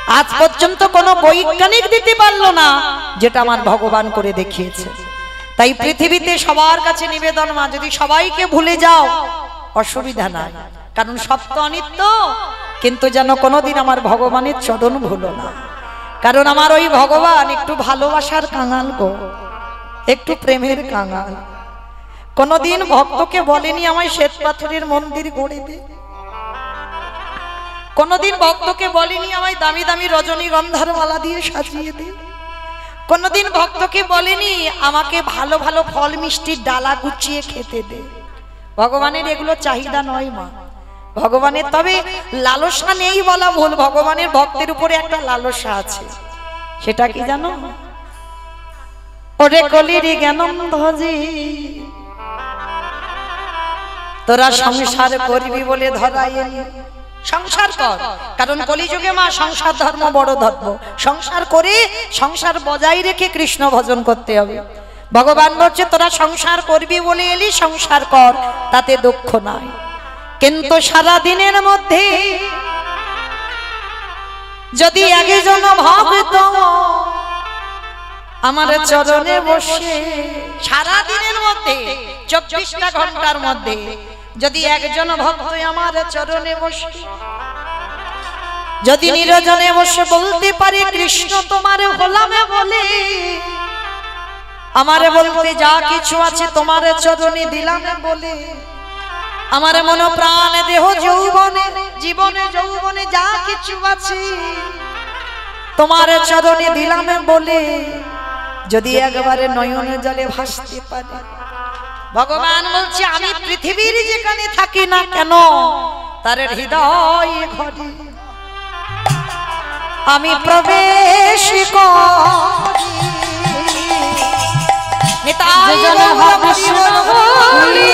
আজ পর্যন্ত কোনো বৈজ্ঞানিক দিতে পারলো না যেটা আমার ভগবান করে দেখিয়েছে তাই পৃথিবীতে সবার কাছে নিবেদন মা যদি সবাইকে ভুলে যাও অসুবিধা নাই কারণ সব তো অনিত্য কিন্তু যেন কোনোদিন আমার ভগবানের চরণ ভুলো না কারণ আমার ওই ভগবান একটু ভালোবাসার কাঙাল গো একটু প্রেমের কাঙাল কোনোদিন ভক্তকে বলেনি আমায় শ্বেত পাথরের মন্দির গড়ে দে কোনোদিন ভক্তকে বলিনি আমায় দামি দামি রজনীগন্ধার মালা দিয়ে সাজিয়ে দে। কোনোদিন ভক্তকে বলেনি আমাকে ভালো ভালো ফল মিষ্টির ডালা গুছিয়ে খেতে দে। ভগবানের এগুলো চাহিদা নয় মা। ভগবানের তবে লালসা নেই বলা ভুল, ভগবানের ভক্তের উপরে একটা লালসা আছে। সেটা কি জানো? ওরে কলির জ্ঞানন্ধজি, তোরা সংসার করবি বলে ধরাই এলি। সংসার কর, কারণ কলিযুগে মা সংসার ধর্ম বড় ধর্ম। সংসার করে সংসার বজায় রেখে কৃষ্ণ ভজন করতে হবে। ভগবান বলছে তোরা সংসার করবি বলে এলি, সংসার কর, তাতে দুঃখ নাই। কিন্তু সারা দিনের মধ্যে যদি একজন ভক্ত আমার চরণে বসে, সারা দিনের মধ্যে 24টা ঘন্টার মধ্যে যদি একজন ভক্ত আমার চরণে বসে, যদি নিরজনে বসে বলতে পারে কৃষ্ণ তোমার হলামে বলে, আমারে বলতে যা কিছু আছে তোমার চরণে দিলাম বলে, আমার মন প্রাণ দেহ যৌবনে জীবনে যৌবনে যা কিছু আছে তোমার চরণে দিলাম বলে, যদি একবারে নয়ন জলে ভাসতে পারে, ভগবান বলছে আমি পৃথিবীর যেখানে থাকি না কেন তার হৃদয় ঘরে আমি প্রবেশ করি। নিতাই গৌর হরি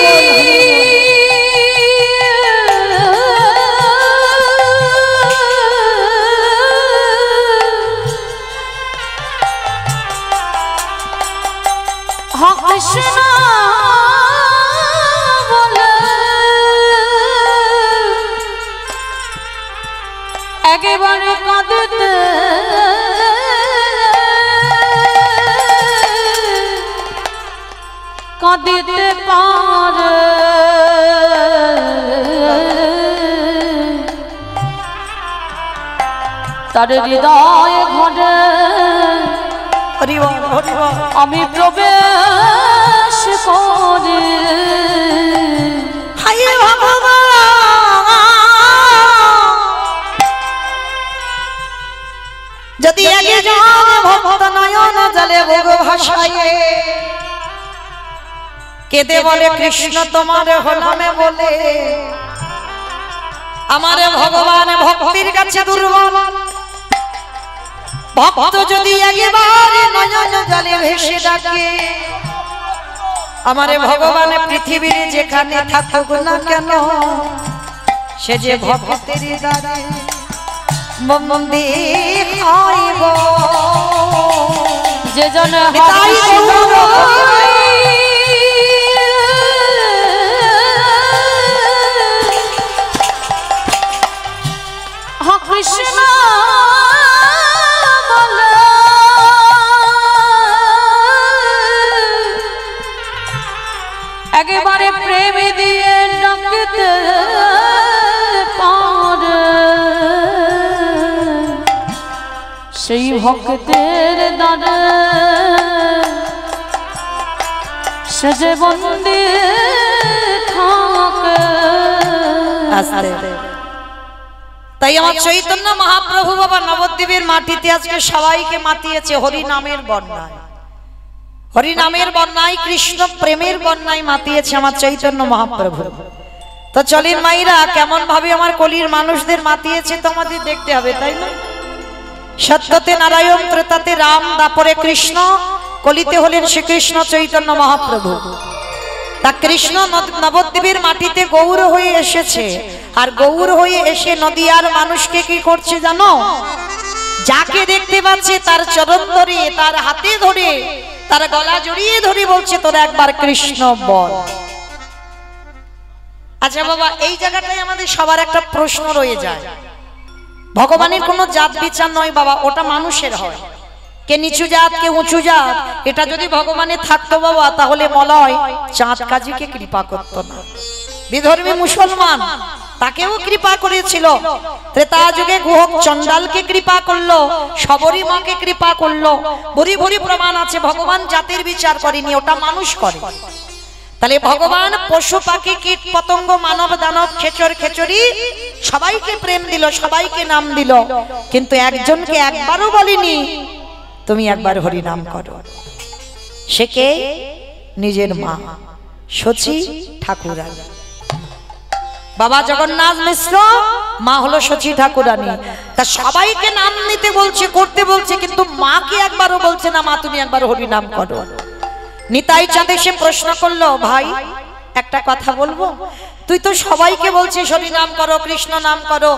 কৃষ্ণ বলে একেবারে কাঁদতে কাঁদিতে পারে, তার হৃদয় ঘরে আমি প্রবেশ করি। হায় ভগবান, যদি একজন ভক্ত নয়ন জলে ভোগ ভাসায়ে কেঁদে বলে কৃষ্ণ তোমার হলামে বলে, আমারে ভগবান ভক্তির কাছে দুর্বল ভক্ত যদি একবারে নয়ন জলে ভেসে ডাকে, আমারে ভগবান পৃথিবীর যেখানে থাকুক না কেন সে যে ভক্তের দ্বারে মন্দির হইব। যে জন কৃষ্ণ একেবারে প্রেম দিয়ে ডাকতে পারে, সেই ভক্তের দ্বারে সে যে বন্দী থাকে। তাই আমার চৈতন্য মহাপ্রভু বাবা নবদ্বীপের মাটিতে আজকে সবাইকে মাতিয়েছে হরি নামের বন্যায়। হরি নামের বন্যায় কৃষ্ণ প্রেমের বন্যায় মাতিয়েছে আমার চৈতন্য মহাপ্রভু। তো চলেন মাইরা কেমন ভাবে আমার কলির মানুষদের মাতিয়েছে তোমাদের দেখতে হবে, তাই না? সত্যতে নারায়ণ, ত্রেতাতে রাম, দাপরে কৃষ্ণ, কলিতে হলেন শ্রীকৃষ্ণ চৈতন্য মহাপ্রভু। তা কৃষ্ণ নবদ্বীপের মাটিতে গৌর হয়ে এসেছে, আর গৌর হয়ে এসে নদিয়ার মানুষকে কি করছে জানো? যাকে দেখতে পাচ্ছে তার চরণ ধরে, তার হাতে ধরে, তার গলা জড়িয়ে ধরে বলছে তোরা একবার কৃষ্ণ বল। আচ্ছা বাবা, এই জায়গাটায় আমাদের সবার একটা প্রশ্ন রয়ে যায়। ভগবানের কোনো জাত বিচার নয় বাবা, ওটা মানুষের হয়। কে নিচু জাত কে উঁচু জাত, এটা যদি ভগবানের থাকতো বাবা তাহলে মলয় চাঁদ কাজীকে কৃপা করত না। বিধর্মী মুসলমান তাকেও কৃপা করেছিল, ত্রেতা যুগে গুহক চণ্ডালকে কৃপা করলো, শবরী মাকে কৃপা করলো। ভরি ভরি প্রমাণ আছে। ভগবান জাতের বিচার করেনি, ওটা মানুষ করে। তাহলে ভগবান পশু পাখি কীট পতঙ্গ মানব দানব খেচর খেচরি সবাইকে প্রেম দিল, সবাইকে নাম দিল, কিন্তু একজনকে একবারও বলেনি তুমি একবার হরি নাম করো। সে কে? নিজের মা শচী ঠাকুরানী। বাবা জগন্নাথ মিশ্র, মা হলো শচী ঠাকুরানী। তা সবাইকে নাম নিতে বলছে, করতে বলছে, কিন্তু মাকে একবারও বলছে না মা তুমি একবার হরি নাম করো। নিতাই চাঁদ এসে প্রশ্ন করলো, ভাই একটা কথা বলবো, তুই তো সবাইকে বলছিস হরি নাম করো, কৃষ্ণ নাম করো,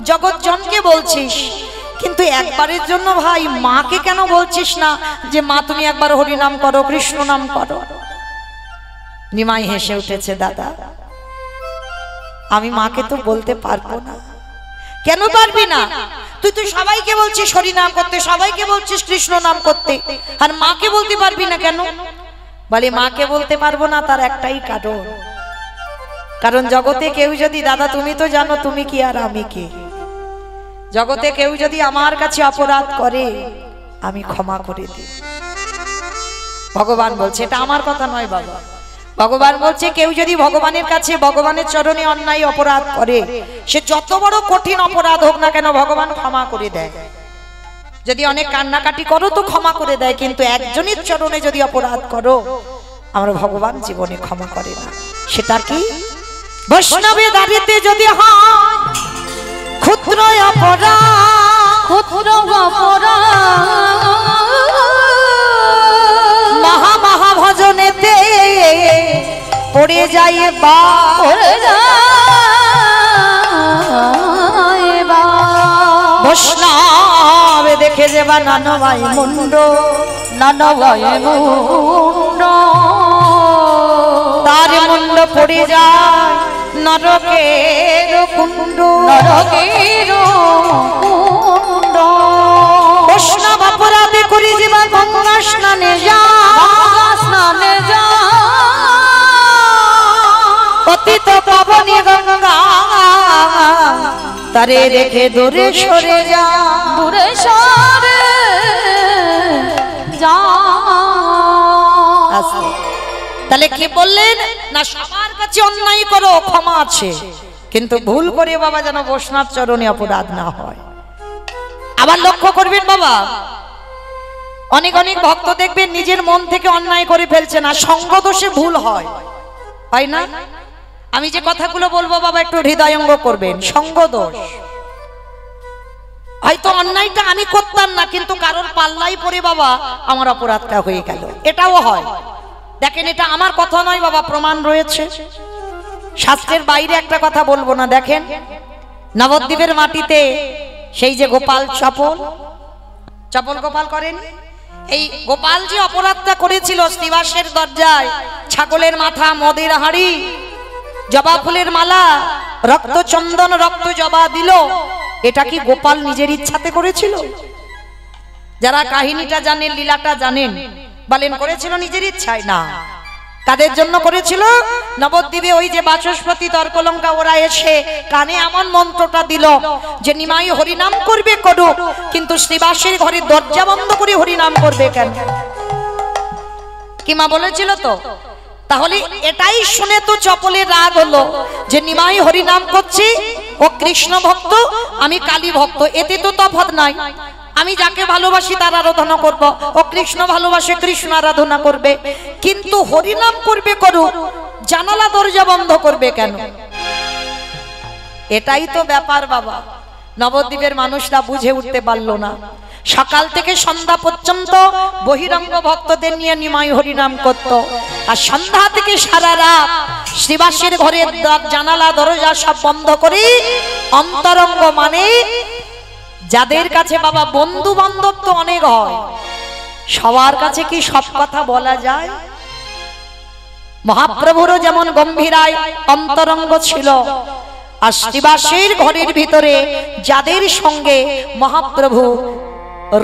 জগৎজনকে বলছিস, কিন্তু একবারের জন্য ভাই মাকে কেন বলছিস না যে মা তুমি একবার হরি নাম করো, কৃষ্ণ নাম করো? নিমাই হেসে উঠেছে, দাদা আমি মাকে তো বলতে পারবো না। কেন পারবি না? তুই তো সবাইকে বলছিস হরি নাম করতে, সবাইকে বলছিস কৃষ্ণ নাম করতে, আর মাকে বলতে পারবি না কেন? বলে মাকে বলতে পারবো না তার একটাই কারণ, কারণ জগতে কেউ যদি, দাদা তুমি তো জানো তুমি কি আর আমি কি, জগতে কেউ যদি আমার কাছে অপরাধ করে আমি ক্ষমা করে দিই। ভগবান বলছে, এটা আমার কথা নয় বাবা, ভগবান বলছে কেউ যদি ভগবানের কাছে, ভগবানের চরণে অন্যায় অপরাধ করে, সে যত বড় কঠিন অপরাধ হোক না কেন ভগবান ক্ষমা করে দেয়। যদি অনেক কান্নাকাটি করো তো ক্ষমা করে দেয়, কিন্তু একজনের চরণে যদি অপরাধ করো আমরা ভগবান জীবনে ক্ষমা করে না। সেটা কি? বৈষ্ণবে দাঁড়িতে যদি হয় ক্ষুদ্র অপরাধ, ক্ষুদ্র অপরাধ মহা মহা ভজনেতে পড়ে যায় বা, পড়ে যায় বা, বৈষ্ণব দেখে যাবা নানবাই মুন্ড, নানবাই মুন্ড, তার মুন্ড পড়ে যায় নরকের কুণ্ড, নরকের কুণ্ড। বৈষ্ণব অপরাধে করে যাবা গঙ্গা স্নানে যা, গঙ্গা স্নানে যা, পতিত পাবনী গঙ্গা তারে রেখে দূরে সরে যা, দূরে সরে যা। তাহলে কি বললেন না, সবার কাছে অন্যায় করো ক্ষমা আছে, কিন্তু ভুল করে বাবা যেন বৈষ্ণব চরণে অপরাধ না হয়। আবার লক্ষ্য করবেন বাবা, অনেক অনেক ভক্ত দেখবেন নিজের মন থেকে অন্যায় করে ফেলছে না, সঙ্গ দোষে ভুল হয়, হয় না? আমি যে কথাগুলো বলবো বাবা একটু হৃদয়ঙ্গ করবেন। সঙ্গ দোষ, হয়তো অন্যায়টা আমি করতাম না, কিন্তু কারোর পাল্লাই পড়ে বাবা আমার অপরাধটা হয়ে গেল, এটাও হয়। দেখেন এটা আমার কথা নয় বাবা, প্রমাণ রয়েছে শাস্ত্রের বাইরে, একটা কথা বলবো না। দেখেন নবদ্বীপের মাটিতে সেই যে গোপাল চপল গোপাল করেন, এই গোপাল যে অপরাধটা করেছিল, শ্রীবাসের দরজায় ছাগলের মাথা, মদের হাঁড়ি, জবা ফুলের মালা, রক্ত চন্দন, রক্ত জবা দিল, এটা কি গোপাল নিজের ইচ্ছাতে করেছিল? যারা কাহিনীটা জানেন, লীলাটা জানেন, বলেন করেছিল নিজের ইচ্ছায়? না। কাদের জন্য করেছিল? নবদ্বীপে ওই যে বাচস্পতি তর্কলঙ্কা, ওরা এসে কানে এমন মন্ত্রটা দিল যে নিমাই হরিনাম করবে করুক, কিন্তু শ্রীবাসের ঘরে দরজা বন্ধ করে হরিনাম করবে কেন? কি মা বলেছিল তো? তাহলে এটাই শুনে তো চপলের রাগ হলো যে নিমাই হরিনাম করছি, ও কৃষ্ণ ভক্ত, আমি কালী ভক্ত, এতে তো তফাৎ নাই। আমি যাকে ভালোবাসি তার আরাধনা করব, ও কৃষ্ণ ভালোবাসে কৃষ্ণ আরাধনা করবে, কিন্তু হরিনাম করবে করুক, জানালা দরজা বন্ধ করবে কেন? এটাই তো ব্যাপার বাবা। নবদ্বীপের মানুষরা বুঝে উঠতে পারলো না। সকাল থেকে সন্ধ্যা পর্যন্ত বহিরঙ্গ ভক্তদের নিয়ে নিমাই হরিনাম করত, আর সন্ধ্যা থেকে সারা রাত শ্রীবাসের ঘরের জানালা দরজা সব বন্ধ করে অন্তরঙ্গ, মানে যাদের কাছে বাবা বন্ধু বান্ধব তো অনেক হয়, সবার কাছে কি সব কথা বলা যায়? মহাপ্রভুরও যেমন গম্ভীরায় অন্তরঙ্গ ছিল, আর শ্রীবাসের ঘরের ভিতরে যাদের সঙ্গে মহাপ্রভু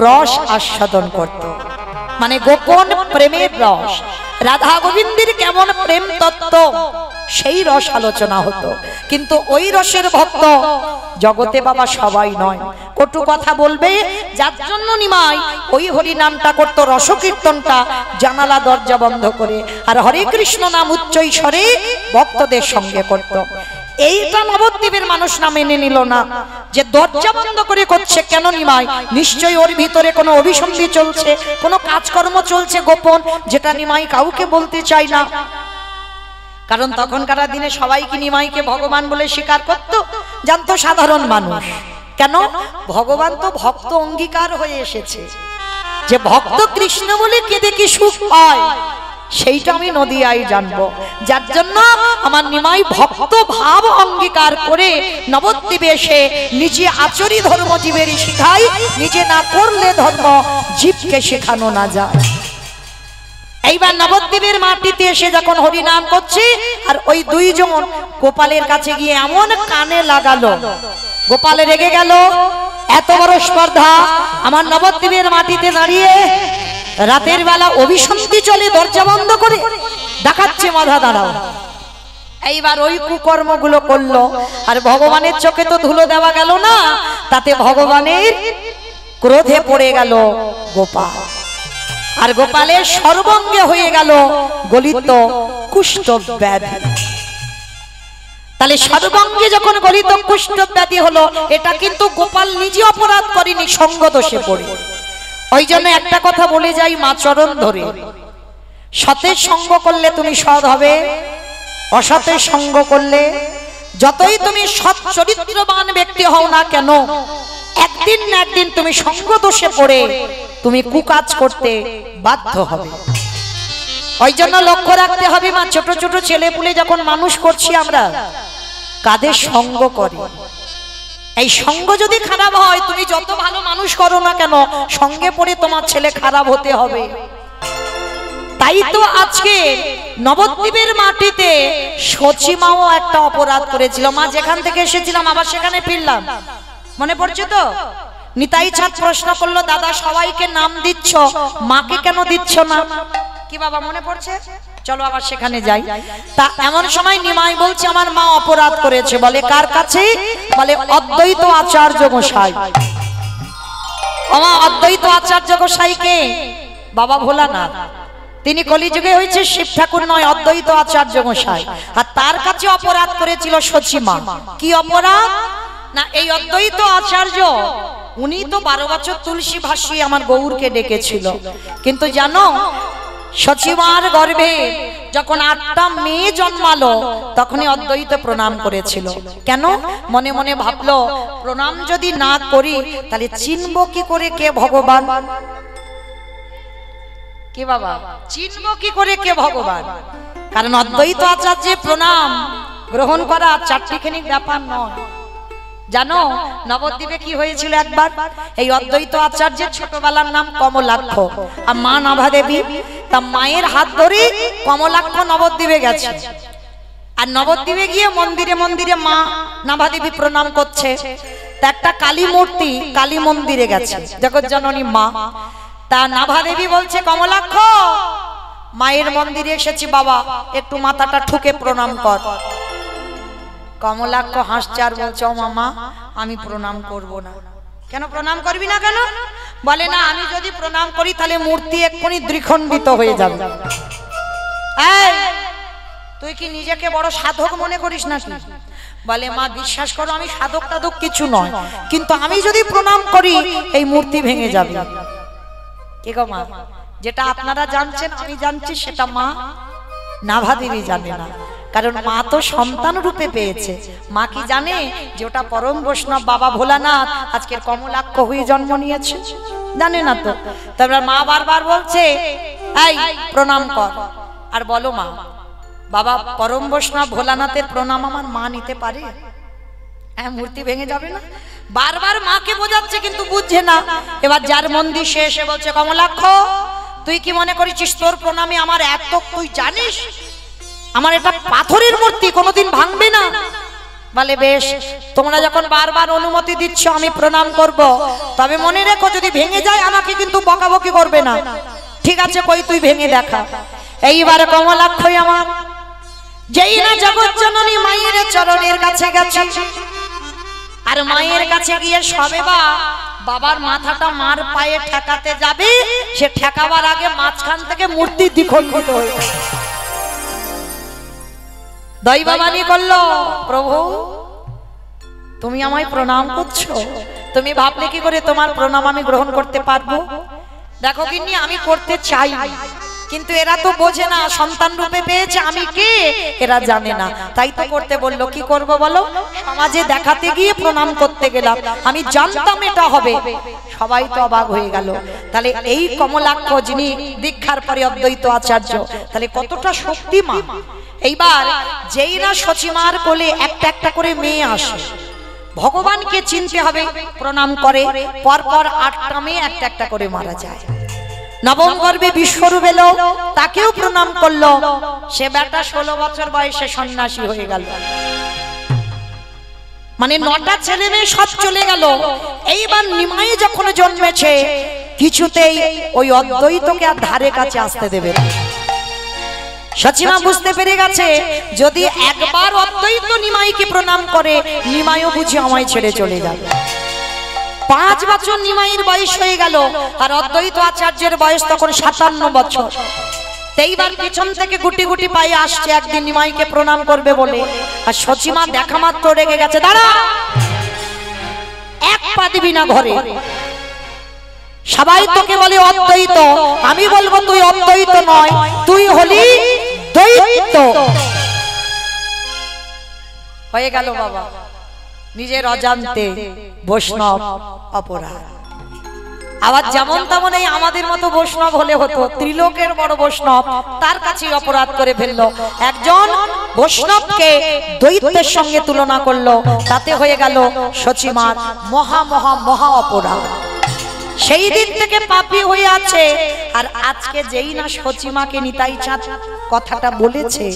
রস আস্বাদন করত, মানে গোপন প্রেমের রস, রাধা গোবিন্দের কেমন প্রেম তত্ত্ব, সেই রস আলোচনা হতো। কিন্তু ওই রসের ভক্ত জগতে বাবা সবাই নয়, কটু কথা বলবে, যার জন্য নিমাই ওই হরি নামটা করতো, রসকীর্তনটা জানালা দরজা বন্ধ করে, আর হরে কৃষ্ণ নাম উচ্চই স্বরে ভক্তদের সঙ্গে করত। এইটা নবদ্বীপের মানুষ না মেনে নিল না, যে দরজা বন্ধ করে করছে কেন নিমাই, নিশ্চয়ই ওর ভিতরে কোনো অভিসন্ধি চলছে, কোনো কাজকর্ম চলছে গোপন, যেটা নিমাই কাউকে বলতে চায় না। কারণ তখনকার দিনে সবাই কি নিমাইকে ভগবান বলে স্বীকার করত? জানতো সাধারণ মানুষ। কেন? ভগবান তো ভক্ত অঙ্গীকার হয়ে এসেছে, যে ভক্ত কৃষ্ণ বলে কেঁদে কি সুখ হয়, সেইটা আমি নদিয়ায় জানবো। যার জন্য আমার নিমাই ভক্ত ভাব অঙ্গীকার করে নবদ্বীপে এসে নিজে আচরি ধর্ম জীবেরই শিখাই, নিজে না করলে ধর্ম জীবকে শেখানো না যায়। এইবার নবদ্বীপের মাটিতে এসে যখন হরিনাম করছে, আর ওই দুইজন গোপালের কাছে গিয়ে এমন কানে লাগালো, গোপালে রেগে গেল, এত বড় স্পর্ধা আমার নবদ্বীপের মাটিতে দাঁড়িয়ে রাতের বেলা অভিসন্ধি চলে দরজা বন্ধ করে দেখাচ্ছে মাথা দাঁড়াও। এইবার ওই কুকর্মগুলো করলো, আর ভগবানের চোখে তো ধুলো দেওয়া গেল না, তাতে ভগবানের ক্রোধে পড়ে গেল গোপাল, আর গোপালের সর্বাঙ্গে হয়ে গেল গলিত কুষ্ঠ ব্যাধি। তাহলে সর্বাঙ্গে যখন গলিত কুষ্ঠ ব্যাধি হলো, এটা কিন্তু গোপাল নিজে অপরাধ করেনি, সঙ্গ দোষে পড়ে। ওই জন্য একটা কথা বলে যাই মা চরণ ধরে, সতের সঙ্গ করলে তুমি সৎ হবে, অসতের সঙ্গ করলে যতই তুমি সৎ চরিত্রবান ব্যক্তি হও না কেন, একদিন না একদিন তুমি সঙ্গ দোষে পড়ে তুমি কুকাজ করতে বাধ্য হবে। ওই জন্য লক্ষ্য রাখতে হবে মা, ছোট ছোট ছেলে পুলে যখন মানুষ করছি আমরা, কাদের সঙ্গ করে। এই সঙ্গ যদি খারাপ হয়, তুমি যত ভালো মানুষ করো না কেন, সঙ্গে পড়ে তোমার ছেলে খারাপ হতে হবে। তাই তো আজকে নবদ্বীপের মাটিতে সচিমাও একটা অপরাধ করেছিল। মা যেখান থেকে এসেছিলাম আবার সেখানে ফিরলাম, মনে পড়ছে তো? নিতাই চাঁদ প্রশ্ন করলো, দাদা সবাইকে নাম দিচ্ছ, মাকে কেন দিচ্ছ না? কি বাবা মনে পড়ছে? চলো আবার সেখানে যাই। তা এমন সময় নিমাই বলছে আমার মা অপরাধ করেছে। বলে কার কাছে? বলে অদ্বৈত আচার্য গোসাই। আমার অদ্বৈত আচার্য গোসাইকে বাবা ভোলানাথ, তিনি কলিযুগে হয়েছে শিব ঠাকুর নয়, অদ্বৈত আচার্য গোসাই। আর তার কাছে অপরাধ করেছিল সচিমা। কি অপরাধ না, এই অদ্বৈত আচার্য উনি তো 12 বছর তুলসী ভাসিয়ে আমার গৌরকে ডেকেছিল, কিন্তু জানো সচিমার গর্ভে যখন 8টা মেয়ে জন্মালো, তখনই অদ্বৈত প্রণাম করেছিল। কেন? মনে মনে ভাবলো প্রণাম যদি না করি তাহলে চিনবো কি করে কে ভগবান? কি বাবা চিনবো কি করে কে ভগবান? কারণ অদ্বৈত আচার্যের প্রণাম গ্রহণ করা চারটিখানি ব্যাপার নয়। জানো নবদ্বীপে কি হয়েছিল একবার? এই অদ্বৈত আচার্যের ছোটবেলার নাম কমলাক্ষ, আর মা নাভা দেবী। তা মায়ের হাত ধরে কমলাক্ষ নবদ্বীপে গেছে, আর নবদ্বীপে গিয়ে মন্দিরে মন্দিরে মা নাভা দেবী প্রণাম করছে। তা একটা কালী মূর্তি কালী মন্দিরে গেছে জগৎজননী মা। তা নাভা দেবী বলছে কমলাক্ষ মায়ের মন্দিরে এসেছি বাবা, একটু মাথাটা ঠুকে প্রণাম কর। কমলাক্ষ হাসছে আর বলছে ও মামা আমি প্রণাম করব না। কেন প্রণাম করবি না কেন? বলে না আমি যদি প্রণাম করি তাহলে মূর্তি এক্ষুনি দ্বিখণ্ডিত হয়ে যাবে। এই তুই কি নিজেকে বড় সাধক মনে করিস নাকি? বলে মা বিশ্বাস করো আমি সাধক টাধক কিছু নয়, কিন্তু আমি যদি প্রণাম করি এই মূর্তি ভেঙে যাবে। কি গো মা, যেটা আপনারা জানছেন আমি জানছি সেটা মা নাভা দেবী জানে না, কারণ মা তো সন্তান রূপে পেয়েছে। মা কি জানে যে ওটা পরম বৈষ্ণব বাবা ভোলানাথ আজকের কমলাক্ষ হয়ে জন্ম নিয়েছে? জানে না তো। তারপর মা বারবার বলছে এই প্রণাম কর। আর বলো মা বাবা পরম বৈষ্ণব ভোলানাথের প্রণাম আমার মা নিতে পারে? হ্যাঁ মূর্তি ভেঙে যাবে না। বারবার মাকে বোঝাচ্ছে কিন্তু বুঝছে না। এবার যার মন্দির সে এসে বলছে কমলাক্ষ তুই কি মনে করেছিস তোর প্রণামে আমার এত, তুই জানিস আমার এটা পাথরের মূর্তি কোনোদিন ভাঙবে না। বলে বেশ তোমরা যখন বারবার অনুমতি দিচ্ছ আমি প্রণাম করব, তবে মনে রেখো যদি ভেঙে যায় আমাকে কিন্তু বকাবকি করবে না। ঠিক আছে কই তুই ভেঙে দেখা। এইবার কমলাক্ষই আমার যেই না জগৎজননী মায়ের চরণের কাছে গেছে, আর মায়ের কাছে গিয়ে সবে বাবার মাথাটা মার পায়ে ঠেকাতে যাবে, সে ঠেকাবার আগে মাঝখান থেকে মূর্তি দ্বিখণ্ডিত হয়ে দৈবাবানি করলো, প্রভু তুমি আমায় প্রণাম করছো, তুমি ভাবলে কি করে তোমার প্রণাম আমি গ্রহণ করতে পারবো? দেখো গিন্নি, আমি করতে চাই, কিন্তু এরা তো বোঝে না, সন্তান রূপে পেয়েছে আমি কে এরা জানে না, তাই তো করতে বললো। কি করব বলো? সমাজে দেখাতে গিয়ে প্রণাম করতে গেলাম, আমি জানতাম এটা হবে। সবাই তো অবাক হয়ে গেল। তাহলে এই কমলাক্ষ যিনি দীক্ষার পরে অদ্বৈত আচার্য, তাহলে কতটা শক্তিমান। এইবার যেই না সচিমার কোলে একটা একটা করে মেয়ে আসে, ভগবানকে চিনতে হবে, প্রণাম করে, পরপর 8টা মেয়ে একটা একটা করে মারা যায়। নবম গর্ভে বিশ্বরূপ এলো, তাকেও প্রণাম করলো, সে বেটা 16 বছর বয়সে সন্ন্যাসী হয়ে গেল। মানে 9টা ছেলে মেয়ে সব চলে গেল। এইবার নিমাই যখন জন্মেছে, কিছুতেই ওই অদ্বৈতকে আর ধারে কাছে আসতে দেবে না। সচিমা বুঝতে পেরে গেছে, যদি একবার অদ্বৈত নিমাইকে প্রণাম করে, নিমাইও বুঝি আমায় ছেড়ে চলে যাবে। 5 বছর নিমাইয়ের বয়স হয়ে গেল, আর অদ্বৈত আচার্যের বয়স তখন 57 বছর। এইবার পিছন থেকে গুটি গুটি পায়ে আসছে একদিন নিমাইকে প্রণাম করবে বলে, আর সচিমা দেখা মাত্র রেগে গেছে, দাঁড়া, এক পা দিবি না ঘরে। সবাই তোকে বলে অদ্বৈত, আমি বলবো তুই অদ্বৈত নয়, তুই হলি দ্বৈত। হয়ে গেল বাবা নিজের অজান্তে বৈষ্ণব অপরাধ। আবার যেমন তেমন এই আমাদের মতো বৈষ্ণব হলে হতো, ত্রিলোকের বড় বৈষ্ণব, তার কাছে অপরাধ করে ফেললো। একজন বৈষ্ণবকে দ্বৈতের সঙ্গে তুলনা করলো, তাতে হয়ে গেল সচিমার মহা মহা মহা অপরাধ। সেই দিন থেকে পাপী হয়ে আছে। আর আজকে যেই না সচিমাকে নিতাই চাঁদ কথাটা বলেছে,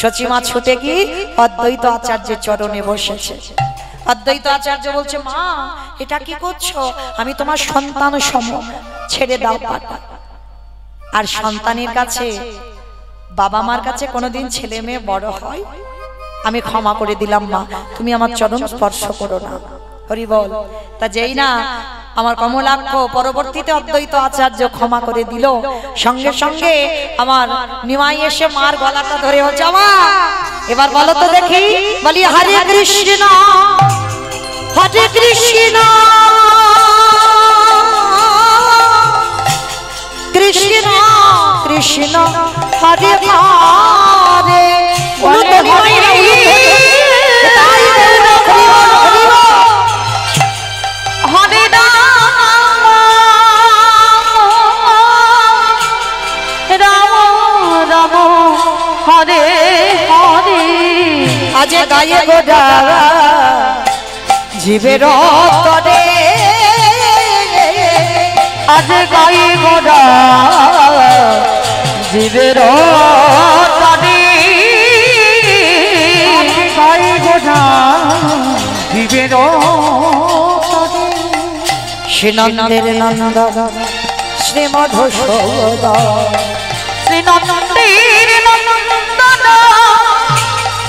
সচিমা ছুটে গিয়ে অদ্বৈত আচার্যের চরণে বসেছে। অদ্বৈত আচার্য বলছে, মা এটা কি করছো? আমি তোমার সন্তান সম, ছেড়ে দাও পাটা। আর সন্তানের কাছে, বাবা মার কাছে কোনোদিন ছেলে মেয়ে বড় হয়? আমি ক্ষমা করে দিলাম মা, তুমি আমার চরণ স্পর্শ করো না। হরি বল। তা যেই না আমার কমলাক্ষ পরবর্তীতে অদ্বৈত আচার্য ক্ষমা করে দিল, সঙ্গে সঙ্গে আমার নিমাই এসে মার গলাটা ধরে বলছে, মা এবার বলো তো দেখি। বলি, হরে কৃষ্ণ হরে কৃষ্ণ কৃষ্ণ কৃষ্ণ হরে হরে। আজ গায়ে গোডা জীবের তরে, আজ গায়ে গোডা জীবের তরে, গায়ে গোডা জীবের তরে। শ্রীনন্দের নন্দ শ্রী মধুসূদন, শ্রীনন্দের নন্দন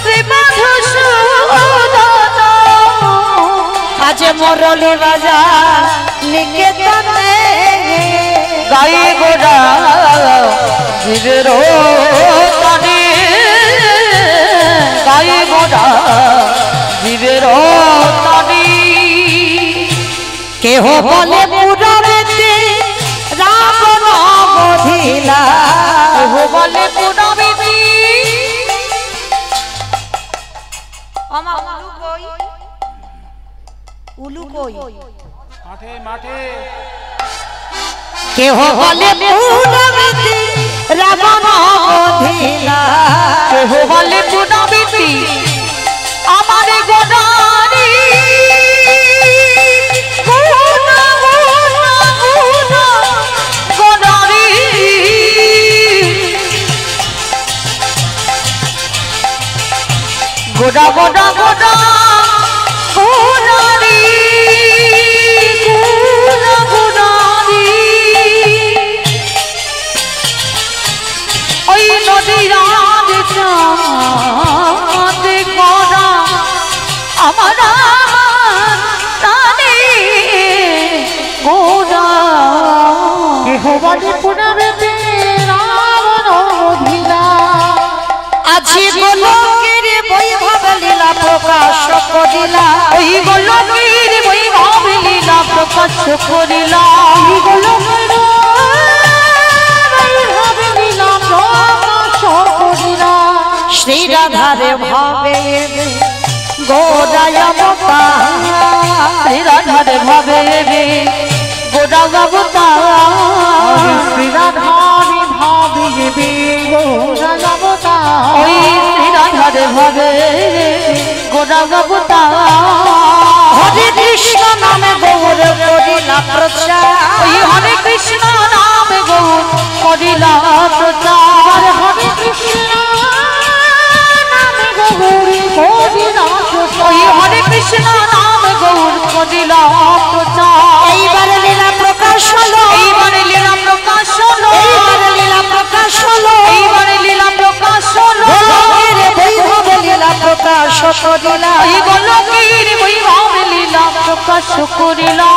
শ্রী মধুসূদন। আজ মুরলী বাজা নিকেতনে, গায়ে গোড়া জীবের তরে, গায়ে গোড়া জীবের তরে। কেহ বলে পুরবেতে রাম বধিলা, কেহ বলে পুরবেতে। উলু কই? মাঠে মাঠে। কেহ বলে পুরবেতে রাম বধিলা, কেহ বলে পুরবেতে আমার গোদারি। গোডা গোডা গোডা গোডারি, গোডা গোডারি। ওই নদীরাজ চাঁদ গোডা আমার হরি পুনরেতে রাবণ অধিলা আজি গোলকের বৈভব লীলা প্রকাশ করিলা ওই গোলকের বৈভব লীলা প্রকাশ করিলা ওই গোলকের বৈভব লীলা প্রকাশ করিলা শ্রী রাধারে ভাবে গোরায় অবতার শ্রী রাধারে ভাবে গোরায় অবতার শ্রী রাধারে ভাবে গোরায় অবতার ওই শ্রী রাধারে ভাবে গোরায় অবতার হরে কৃষ্ণ নামে গৌর করিলা প্রচার ওই হরে কৃষ্ণ নামে গৌর করিলা প্রচার হরে কৃষ্ণ নামে গৌর করিলা প্রচার ওই হরে কৃষ্ণ নামে গৌর করিলা প্রচার এইবারে লীলা প্রকাশ হলো এইবারে লীলা প্রকাশ হলো এইবারে লীলা প্রকাশ হলো এইবারে লীলা প্রকাশ হলো গোলকের বৈভব লীলা প্রকাশ করিলা ওই গোলকের বৈভব লীলা প্রকাশ করিলা